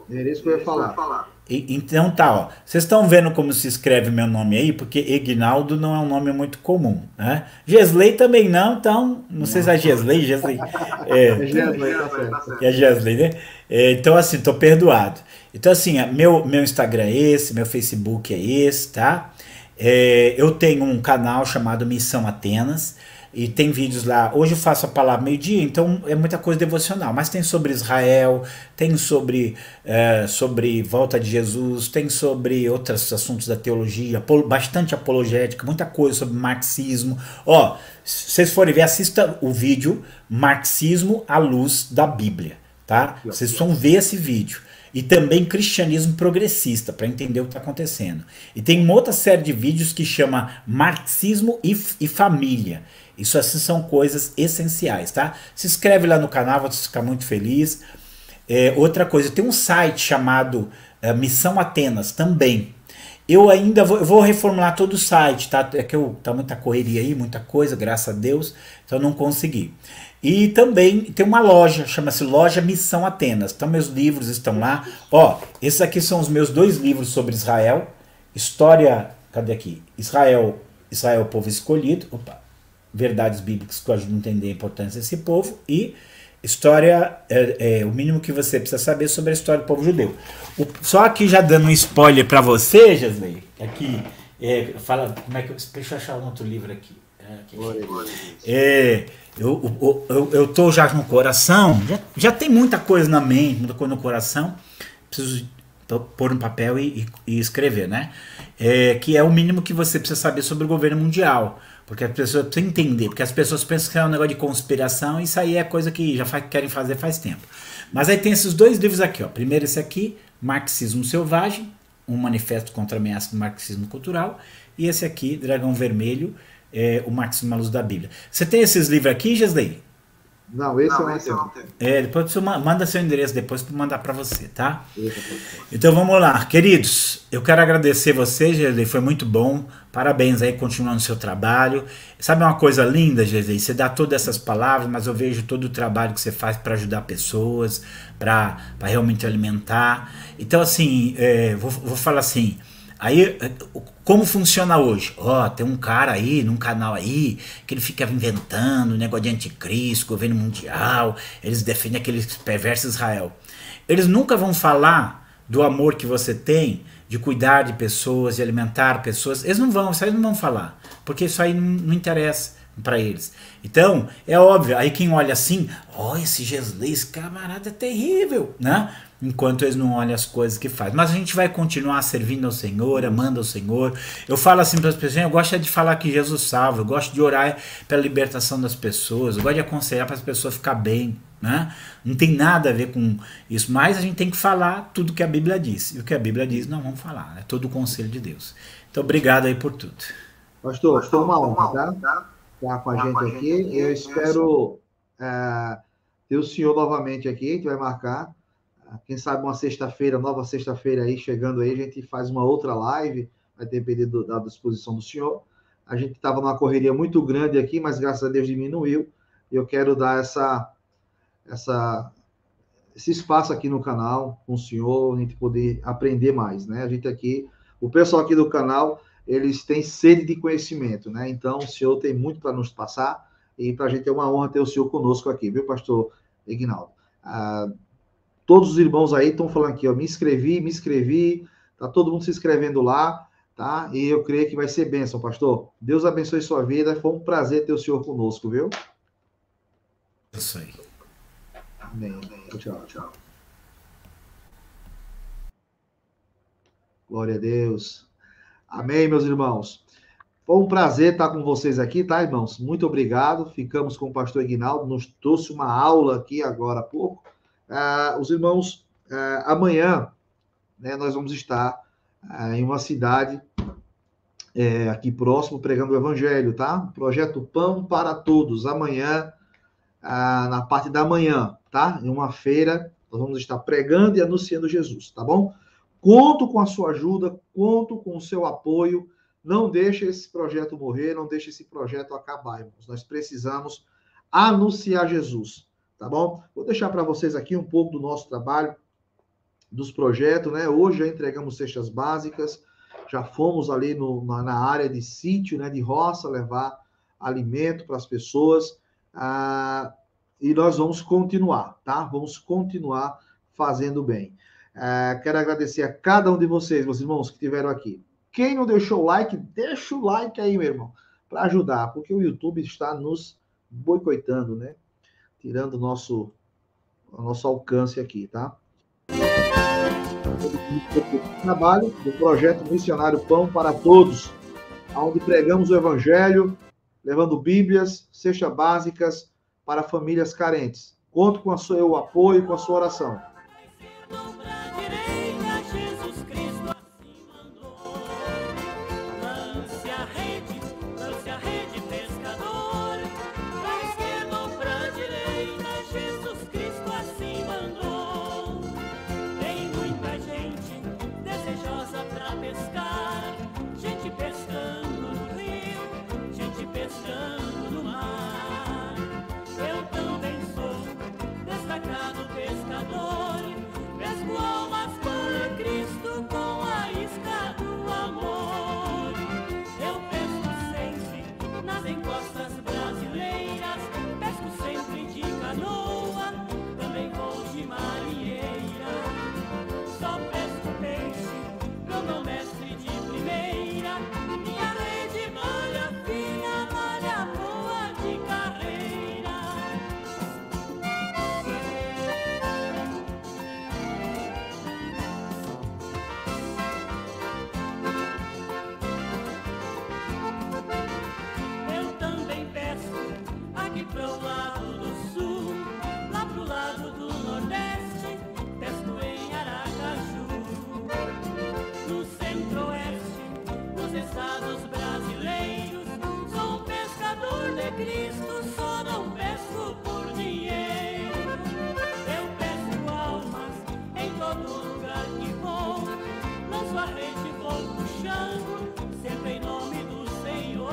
Era isso que eu ia falar. Então tá, ó. Vocês estão vendo como se escreve meu nome aí? Porque Ignaldo não é um nome muito comum, né? Gesley também não, então não sei se é Gesley. É Gesley, tá certo. É Gesley, né? Então assim, tô perdoado. Então assim, meu Instagram é esse, meu Facebook é esse, tá? Eu tenho um canal chamado Missão Atenas. E tem vídeos lá. Hoje eu faço a palavra meio-dia, então é muita coisa devocional. Mas tem sobre Israel, tem sobre volta de Jesus, tem sobre outros assuntos da teologia, bastante apologética, muita coisa sobre marxismo. Ó, se vocês forem ver, assista o vídeo Marxismo à Luz da Bíblia, tá? Vocês vão ver esse vídeo. E também cristianismo progressista, para entender o que está acontecendo. E tem uma outra série de vídeos que chama Marxismo e Família. Isso assim são coisas essenciais, tá? Se inscreve lá no canal, vou ficar muito feliz. Outra coisa, tem um site chamado Missão Atenas também. Eu ainda vou reformular todo o site, tá? É que tá muita correria aí, muita coisa, graças a Deus, então não consegui. E também tem uma loja, chama-se Loja Missão Atenas. Então meus livros estão lá. Ó, esses aqui são os meus 2 livros sobre Israel. História, cadê aqui? Israel, povo escolhido. Opa. Verdades bíblicas que ajudam a entender a importância desse povo. E história, o mínimo que você precisa saber sobre a história do povo judeu. Só aqui já dando um spoiler para você, Gesley. Aqui, fala, como é que deixa eu achar um outro livro aqui. Eu tô já no coração, já tem muita coisa na mente, muita coisa no coração, preciso pôr no papel e escrever, né? Que é o mínimo que você precisa saber sobre o governo mundial, porque as pessoas precisam entender, porque as pessoas pensam que é um negócio de conspiração, e isso aí é coisa que já querem fazer faz tempo. Mas aí tem esses 2 livros aqui, ó. Primeiro esse aqui, Marxismo Selvagem, um manifesto contra a ameaça do marxismo cultural, e esse aqui, Dragão Vermelho, o Marxismo à Luz da Bíblia. Você tem esses livros aqui, Gesley? Não, esse eu não tenho. Depois você manda seu endereço depois para mandar para você, tá? Então vamos lá, queridos. Eu quero agradecer você, Gesley, foi muito bom. Parabéns aí, continuando o seu trabalho. Sabe uma coisa linda, Gesley? Você dá todas essas palavras, mas eu vejo todo o trabalho que você faz para ajudar pessoas, para realmente alimentar. Então assim, vou falar assim. Aí, como funciona hoje? Tem um cara aí, num canal aí, que ele fica inventando negócio de anticristo, governo mundial, eles defendem aqueles perversos Israel. Eles nunca vão falar do amor que você tem, de cuidar de pessoas, de alimentar pessoas. Isso aí não vão falar, porque isso aí não interessa para eles. Então, é óbvio, aí quem olha assim, esse Gesley, esse camarada é terrível, né? Enquanto eles não olham as coisas que faz. Mas a gente vai continuar servindo ao Senhor, amando ao Senhor. Eu falo assim para as pessoas, eu gosto de falar que Jesus salva, eu gosto de orar pela libertação das pessoas, eu gosto de aconselhar para as pessoas ficar bem, né? Não tem nada a ver com isso, mas a gente tem que falar tudo que a Bíblia diz. E o que a Bíblia diz, não vamos falar, é todo o conselho de Deus. Então, obrigado aí por tudo. Pastor, foi uma honra, tá? Estar com a gente aqui. Eu espero ter o senhor novamente aqui, a gente vai marcar. Quem sabe uma sexta-feira, nova sexta-feira aí, chegando aí, a gente faz uma outra live, vai depender da disposição do senhor. A gente estava numa correria muito grande aqui, mas graças a Deus diminuiu. E eu quero dar esse espaço aqui no canal com o senhor, a gente poder aprender mais, né? A gente aqui, o pessoal aqui do canal, eles têm sede de conhecimento, né? Então, o senhor tem muito para nos passar e para a gente é uma honra ter o senhor conosco aqui, viu, pastor Ignaldo? Todos os irmãos aí estão falando aqui, me inscrevi, tá todo mundo se inscrevendo lá, tá? E eu creio que vai ser bênção, pastor. Deus abençoe sua vida, foi um prazer ter o senhor conosco, viu? Isso aí. Amém. Tchau. Glória a Deus. Amém, meus irmãos. Foi um prazer estar com vocês aqui, tá, irmãos? Muito obrigado. Ficamos com o pastor Ignaldo, nos trouxe uma aula aqui agora há pouco. Os irmãos, amanhã, né, nós vamos estar em uma cidade aqui próximo, pregando o evangelho, tá? Projeto Pão para Todos, amanhã, na parte da manhã, tá? Em uma feira, nós vamos estar pregando e anunciando Jesus, tá bom? Conto com a sua ajuda, conto com o seu apoio, Não deixe esse projeto morrer, não deixe esse projeto acabar, irmãos. Nós precisamos anunciar Jesus, tá bom? Vou deixar para vocês aqui um pouco do nosso trabalho, dos projetos, né? Hoje já entregamos cestas básicas, já fomos ali na área de sítio, né, de roça, levar alimento para as pessoas, e nós vamos continuar, tá? Vamos continuar fazendo bem. Quero agradecer a cada um de vocês, meus irmãos, que estiveram aqui. Quem não deixou o like, deixa o like aí, meu irmão, para ajudar, porque o YouTube está nos boicotando, né? Tirando o nosso alcance aqui, tá? Trabalho do projeto missionário Pão para Todos, onde pregamos o Evangelho, levando Bíblias, cestas básicas para famílias carentes. Conto com o seu apoio e com a sua oração. Sempre em nome do Senhor,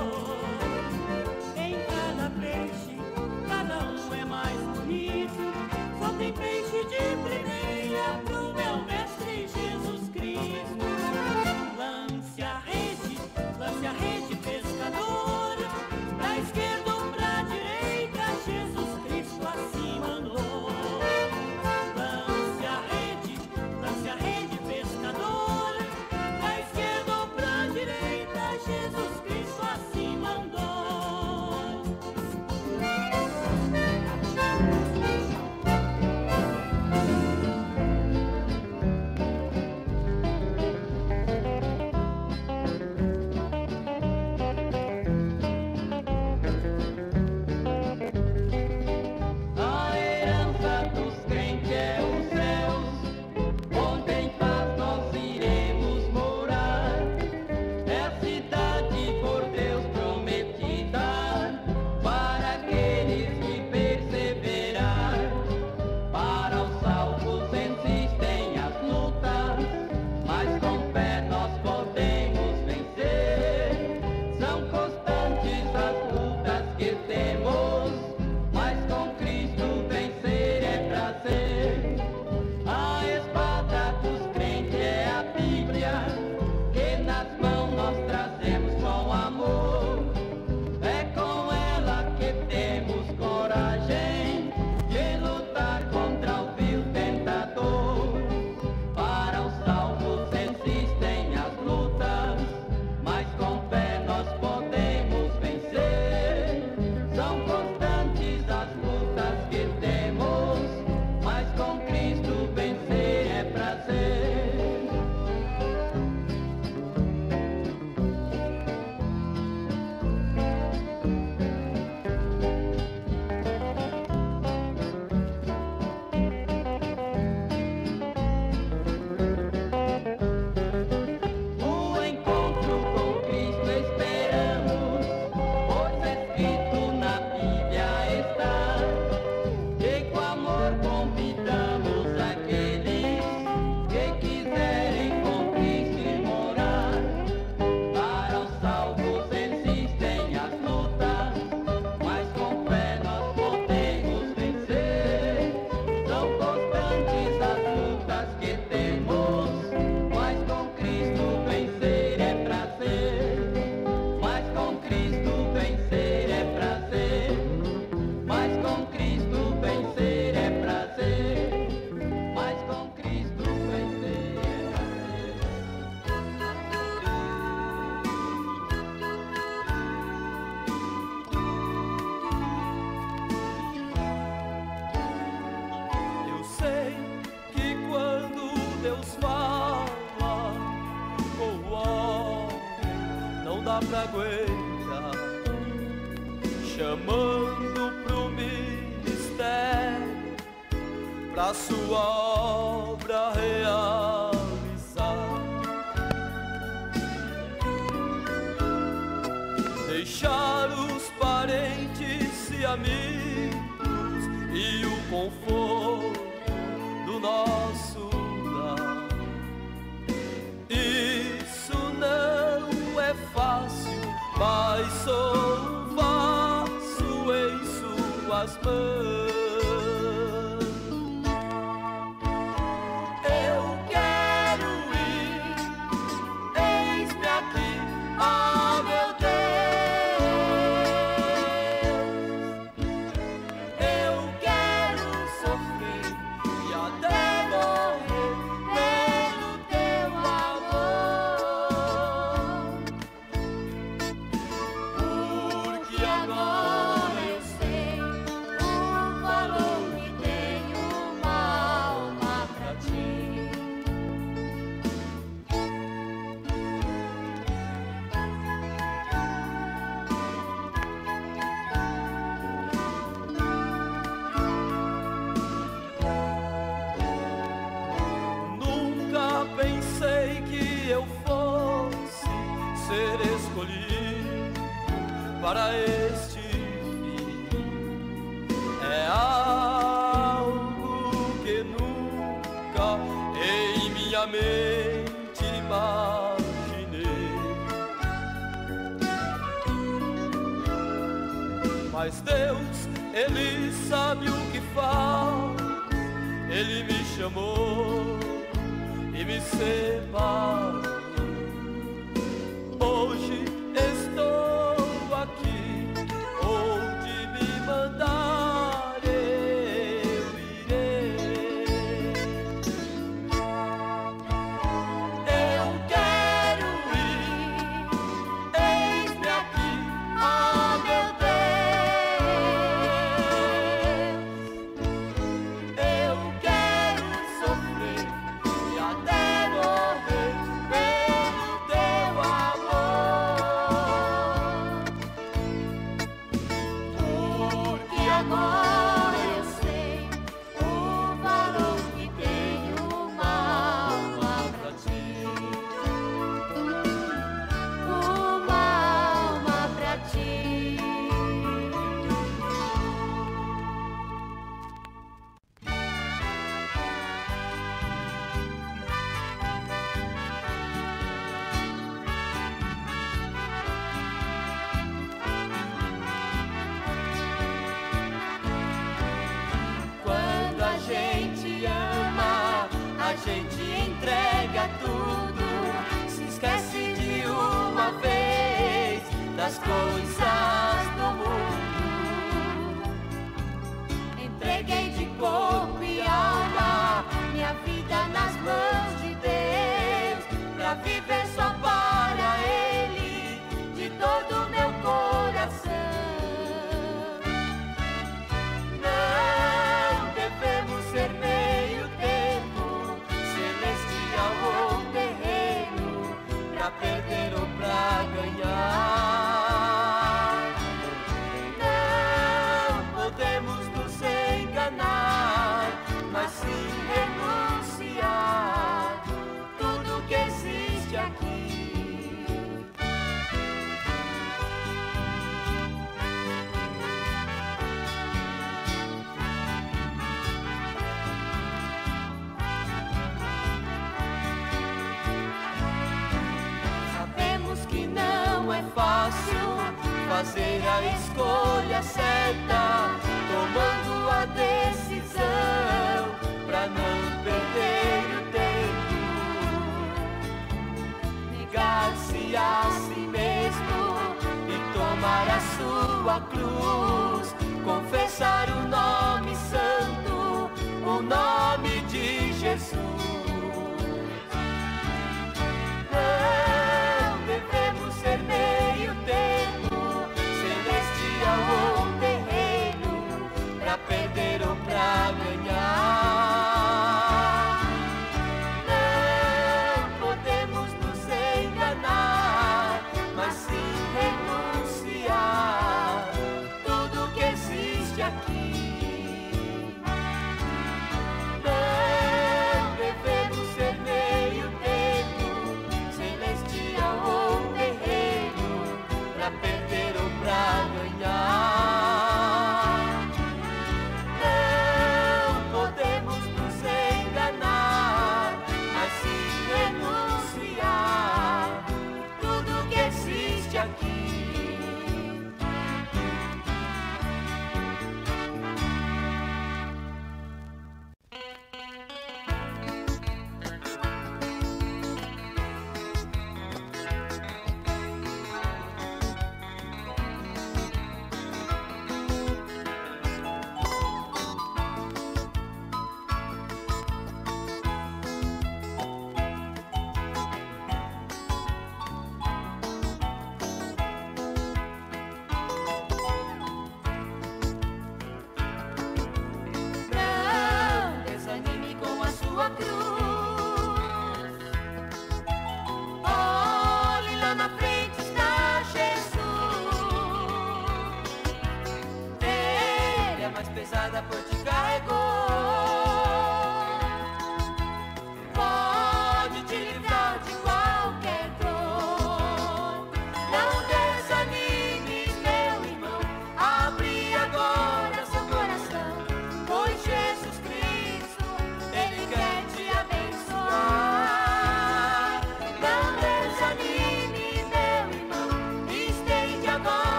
em cada peixe, cada pragueira, chamando pro ministério, pra sua obra realizar. Deixar os parentes e amigos e o conforto do nosso lar. Isso não é fácil, mas sou um vaso em suas mãos. Eu quero ir, eis-me aqui, oh meu Deus. Eu quero sofrer e até morrer pelo teu amor, porque agora eu sei o valor que tem uma alma pra ti. Nunca pensei que eu fosse ser escolhido para este fim. É algo que nunca em minha mente imaginei. Mas Deus, Ele sabe o que faz. Ele me chamou e me separou. Hoje estou aqui, onde me mandar eu irei. Eu quero ir, eis-me aqui, oh meu Deus. Eu quero sofrer e até morrer pelo teu amor, porque agora eu sei o valor que tem uma alma pra ti, uma alma pra ti. Quando a gente ama, a gente entrega tudo, se esquece de uma vez das coisas do mundo. Entreguei de corpo e alma minha vida nas mãos de Deus, pra viver só para Ele, de todo o meu coração. Não devemos ser meio termo, celestial ou terreno, pra perder ou pra ganhar. Não podemos nos enganar, mas sim renunciar tudo que existe aqui. Sabemos que não é fácil fazer a escolha certa, tomando a decisão pra não perder o tempo, negar-se a si mesmo e tomar a sua cruz, confessar o nome santo, o nome de Jesus. Não devemos ser meio termo, celestial ou terreno, pra perder ou pra ganhar. Não podemos nos enganar, mas sim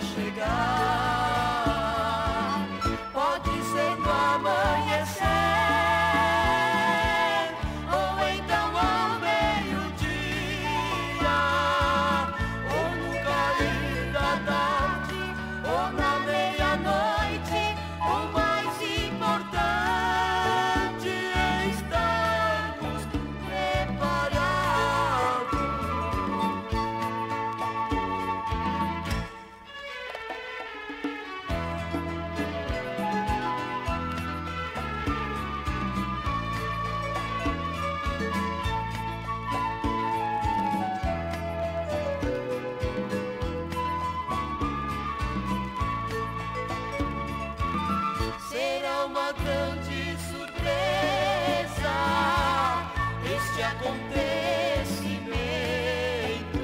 chegar. Pode ser no amanhecer, ou então ao meio-dia, ou no cair da tarde, ou na meia-noite. O mais importante é estarmos preparados. Será uma grande surpresa este acontecimento.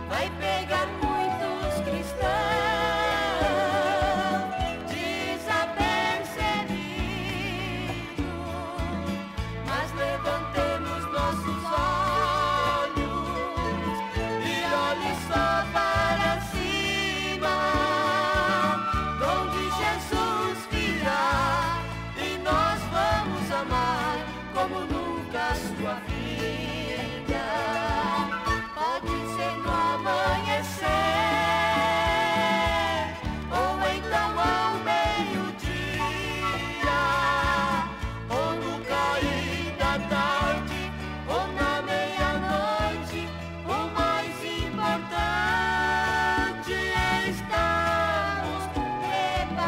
Vai pegar muitos cristãos desapercebidos, mas levantemos nossos olhos e olhe só para cima, onde Jesus virá, e nós vamos amar como nunca a sua vida. Pode ser no amanhecer, ou então ao meio-dia, ou no cair da tarde, ou na meia-noite. O mais importante é estarmos preparados.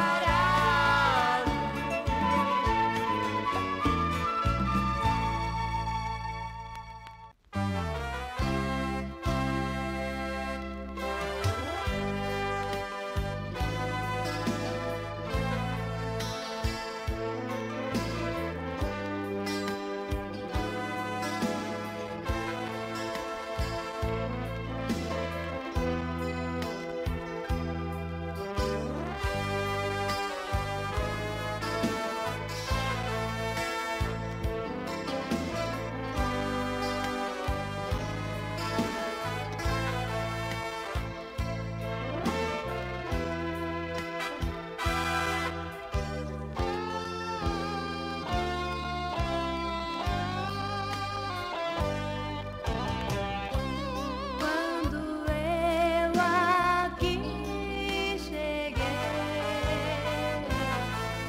Quando eu aqui cheguei,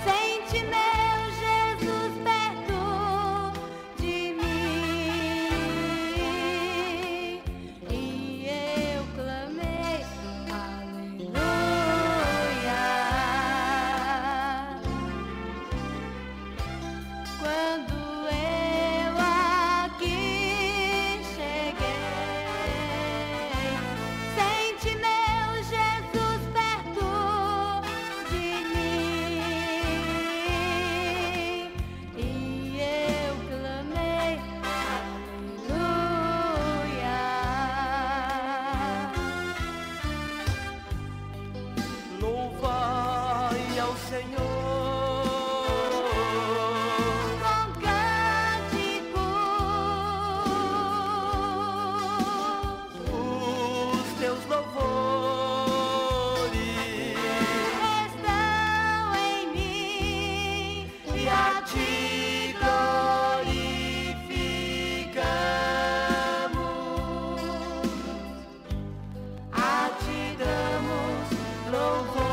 senti meu Jesus perto de mim, e eu clamei, aleluia. Quando eu aqui cheguei, senti meu Jesus perto de mim, e eu clamei, aleluia. Louvai ao Senhor com cânticos, os teus louvores estão em mim, e a ti glorificamos, a ti damos louvores.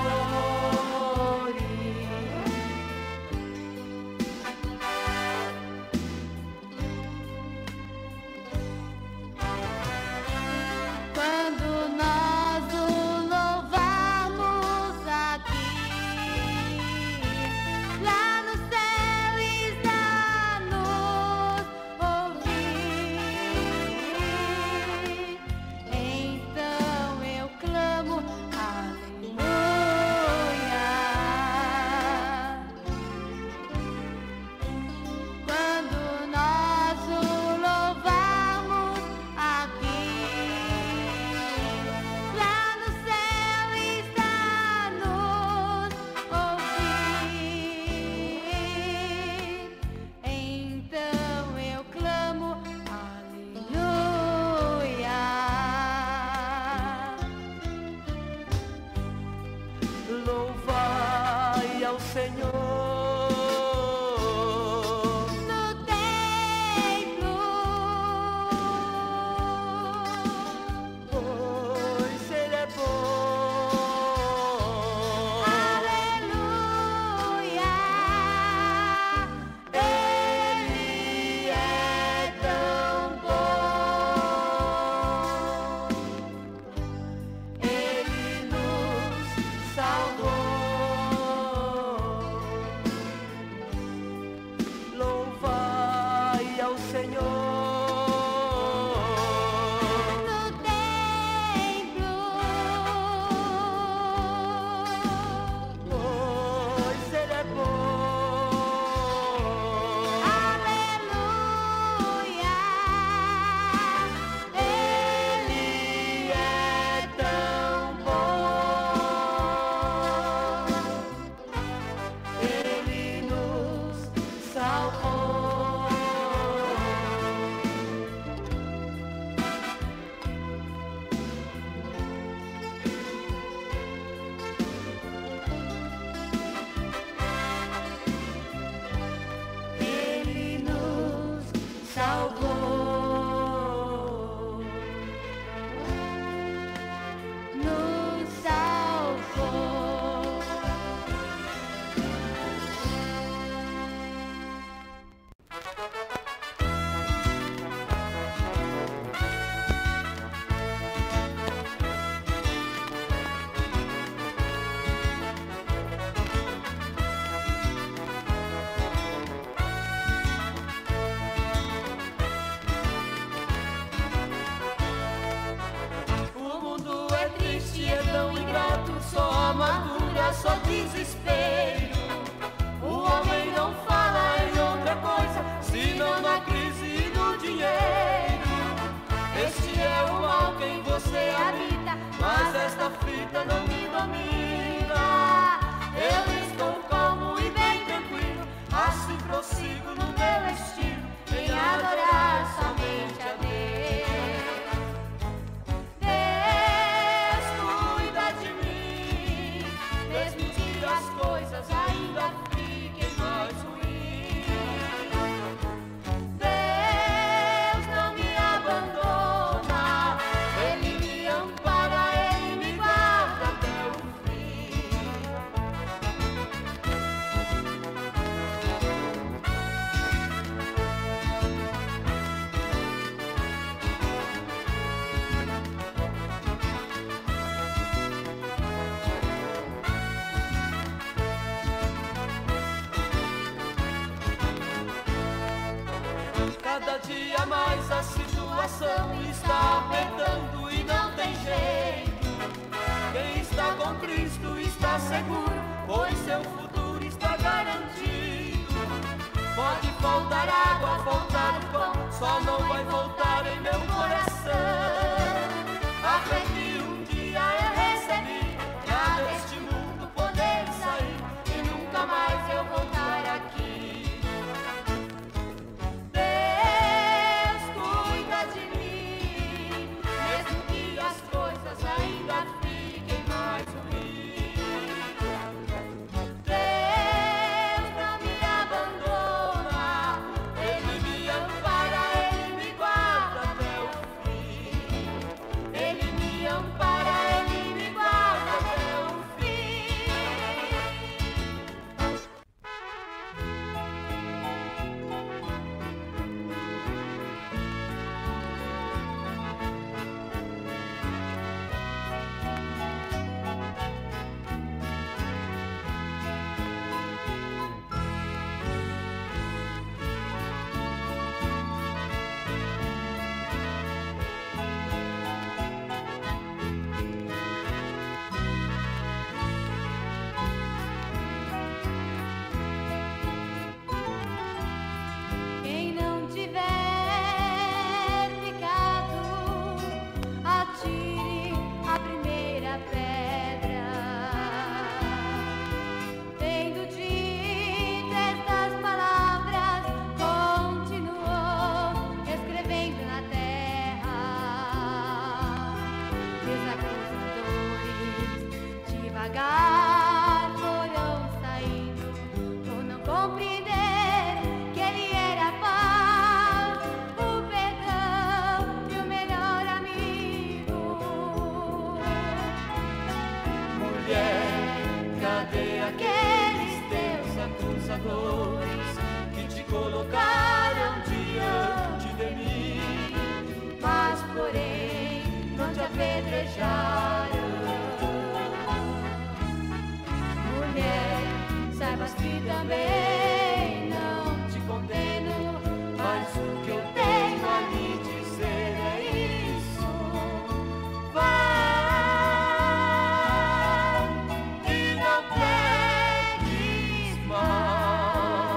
Senhor. No templo, Pois Ele é bom. aleluia. Ele é tão bom. Ele nos salvou. Louvai ao Senhor. No templo, Pois Ele é bom. aleluia. Ele é tão bom. Ele nos salvou. Ele nos salvou. Nos salvou. O mundo é triste, é tão ingrato, só amargura, só desespero. O homem não fala em outra coisa, senão na crise e no dinheiro. Este é o mal que em você habita, mas esta fita não me domina. Eu estou calmo e bem tranquilo, assim prossigo no meu estilo, em adorar somente a Deus. Deus Cuida de mim, mesmo que as coisas ainda fiquem mais ruins. Deus Não me abandona, Ele me ampara, Ele me guarda até o fim. Cada dia mais a situação está apertando e não tem jeito. Quem está com Cristo está seguro, pois seu futuro está garantido. Pode faltar água, faltar o pão, só não vai voltar em meu coração. A fé que um dia eu recebi, pra deste mundo poder sair e nunca mais eu voltar aqui. Deus cuida de mim, mesmo que as coisas ainda fiquem mais ruins. Deus não me abandona, Ele me ampara, Ele me guarda pecadores que te colocaram diante de mim, mas porém não te apedrejaram. Mulher, saibas que também não te condeno, mas o que eu tenho a lhe dizer é isso: vai e não peques mais.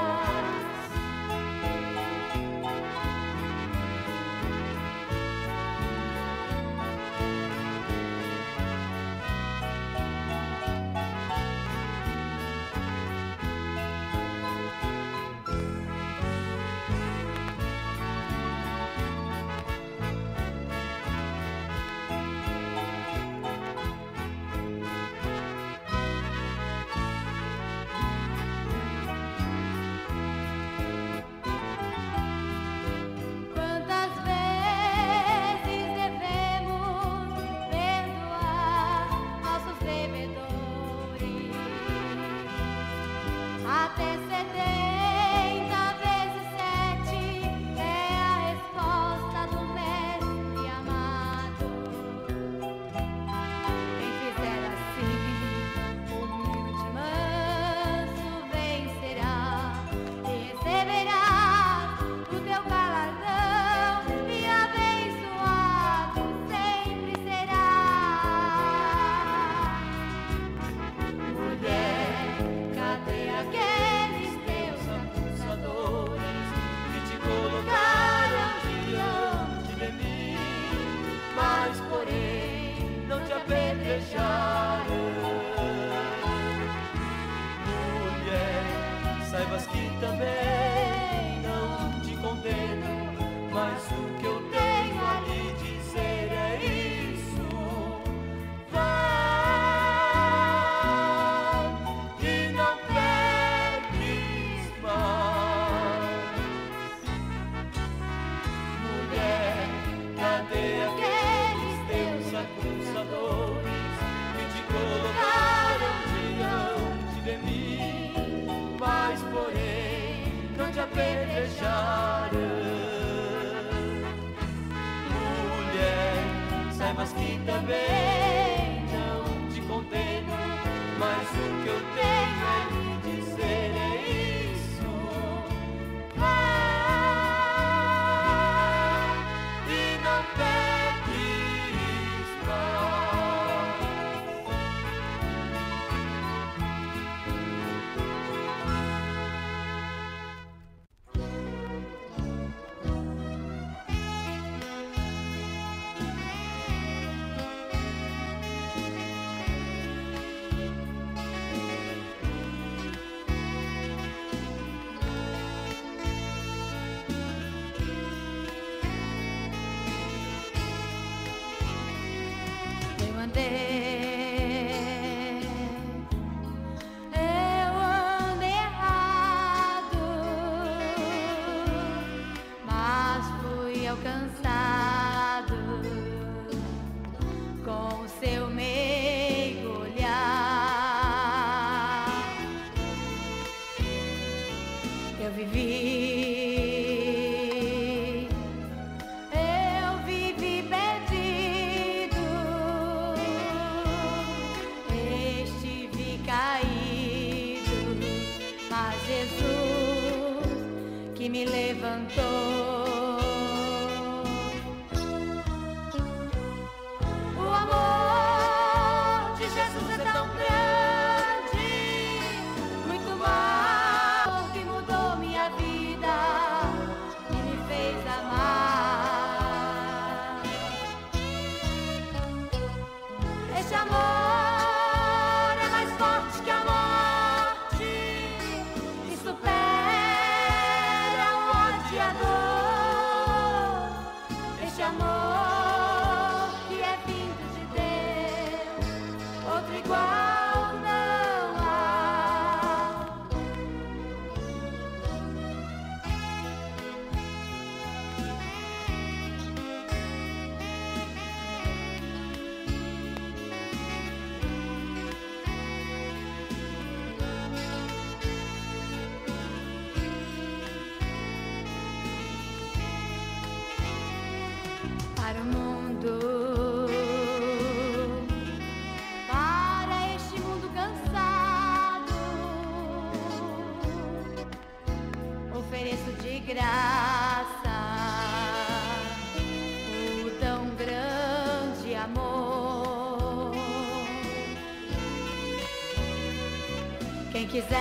Quem quiser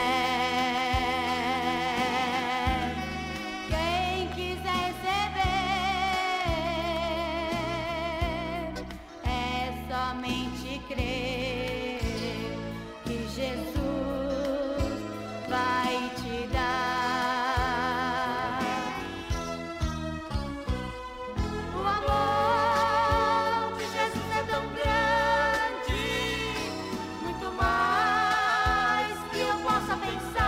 receber, é somente crer que Jesus vai te dar. O amor de Jesus é tão grande, muito mais que eu possa pensar.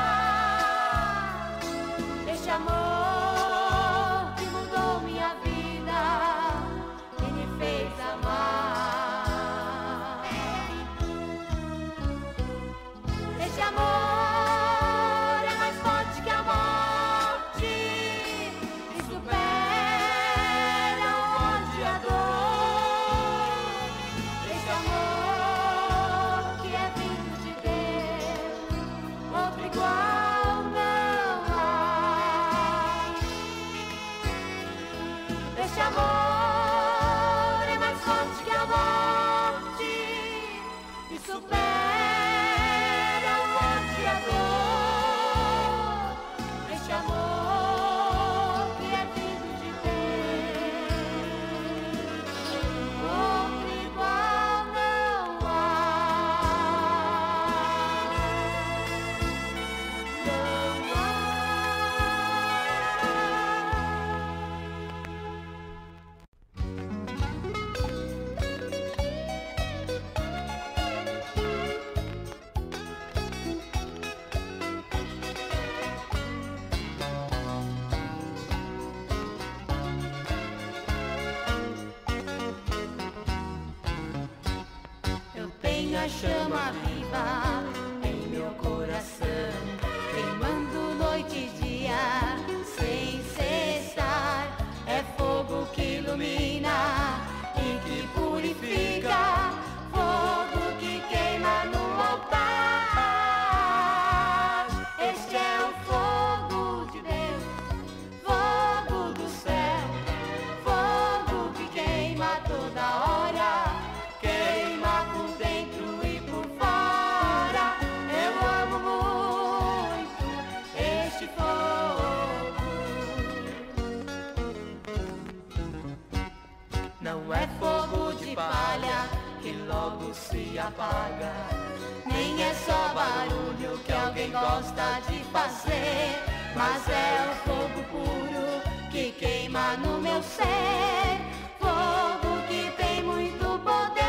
Este amor que mudou minha vida e me fez amar. Este amor é mais forte que a morte e supera o ódio e a dor. Este amor que é vindo de Deus, outro igual não há. Este amor é mais forte que a morte e supera o ódio e a dor. Este amor que é vindo de Deus, outro igual não há. Eu tenho a chama viva em meu coração, queimando noite e dia sem cessar. É fogo que ilumina e que purifica, fogo que queima no altar. Este é o fogo de Deus, fogo do céu, fogo que queima toda hora, queima por dentro e por fora. Eu amo muito este fogo. Não é fogo de palha que logo se apaga, nem é só barulho que alguém gosta de fazer, mas é o fogo puro que queima no meu ser, fogo que tem muito poder.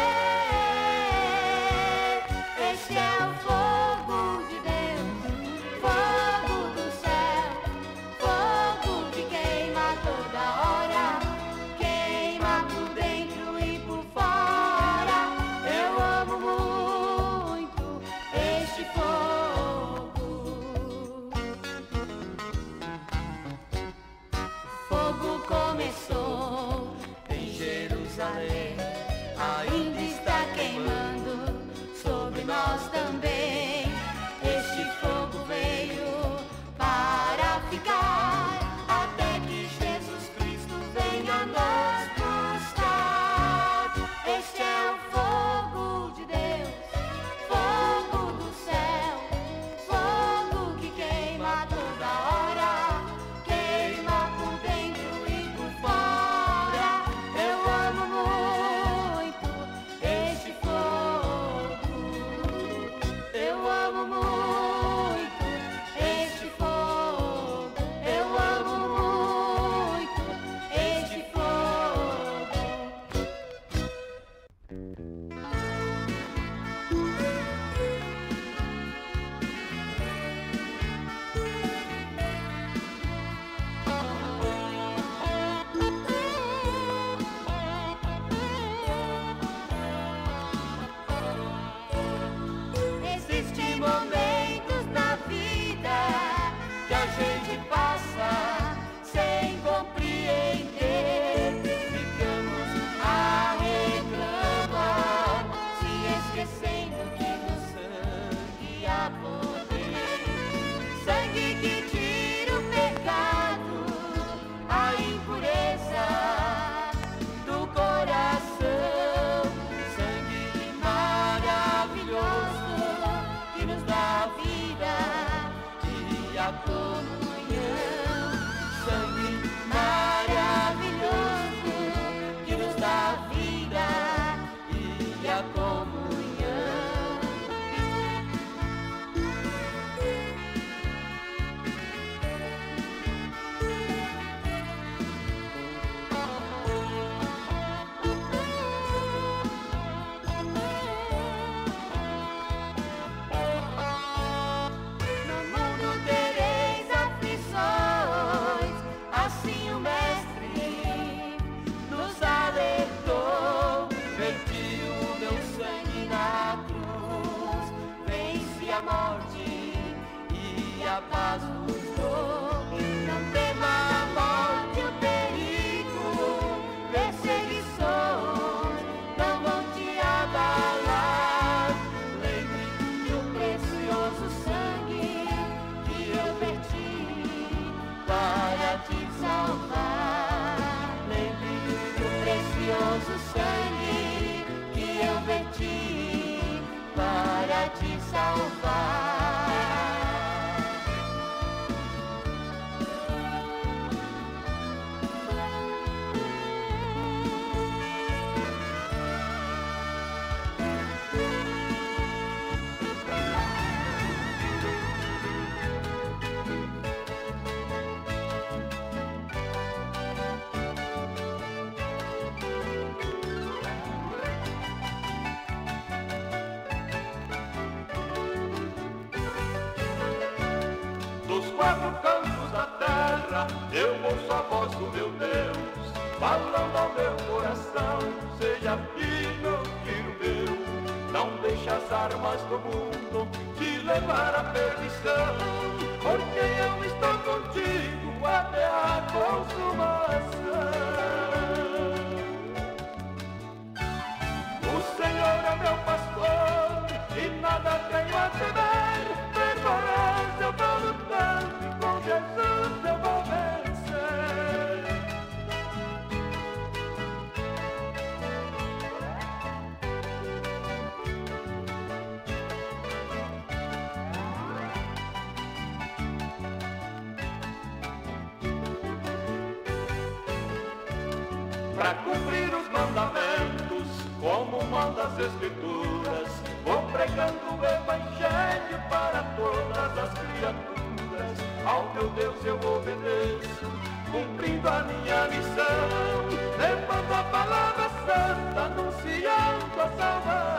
Este é o fogo de Deus, fogo do céu, fogo que queima toda hora, queima por dentro e por fora. Eu amo muito este fogo. O fogo começou a comunhão. Sangue maravilhoso que nos dá vida e a comunhão. A morte e a paz nos dou. Não tema a morte, o perigo, perseguições não vão te abalar. Lembre do precioso sangue que eu verti para te salvar. Lembre do precioso sangue que eu verti para te salvar. Quatro cantos da terra, eu ouço a voz do meu Deus, falando ao meu coração, seja filho, filho meu, não deixe as armas do mundo te levar à perdição, porque eu estou contigo até a consumação. O Senhor é meu pastor e nada tenho a temer, preparado eu vou lutar. Com Jesus eu vou vencer. Para cumprir os mandamentos, como manda as Escrituras, vou pregando o Evangelho para todas as criaturas. Ao meu Deus eu obedeço, cumprindo a minha missão, levando a palavra santa, anunciando a salvação.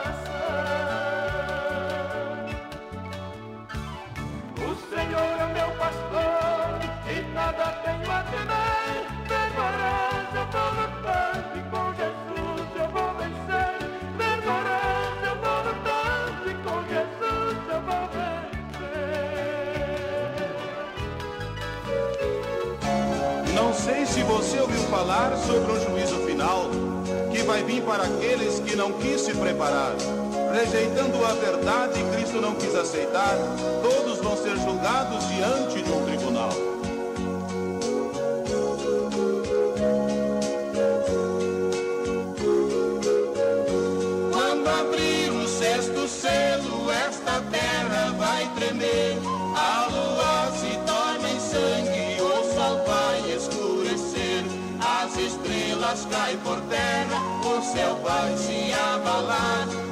O Senhor é meu pastor e nada tenho a temer, vergonhoso eu vou lutando e com Jesus eu vou vencer. Vergonhoso eu vou lutando e com Jesus eu vou vencer. Não sei se você ouviu falar sobre um juízo final que vai vir para aqueles que não quis se preparar. Rejeitando a verdade, Cristo não quis aceitar, todos vão ser julgados diante de um tribunal. Quando abrir o sexto selo, esta terra vai tremer, a lua se torna em sangue, o sol vai escurecer, as estrelas caem por terra, o céu vai se abalar.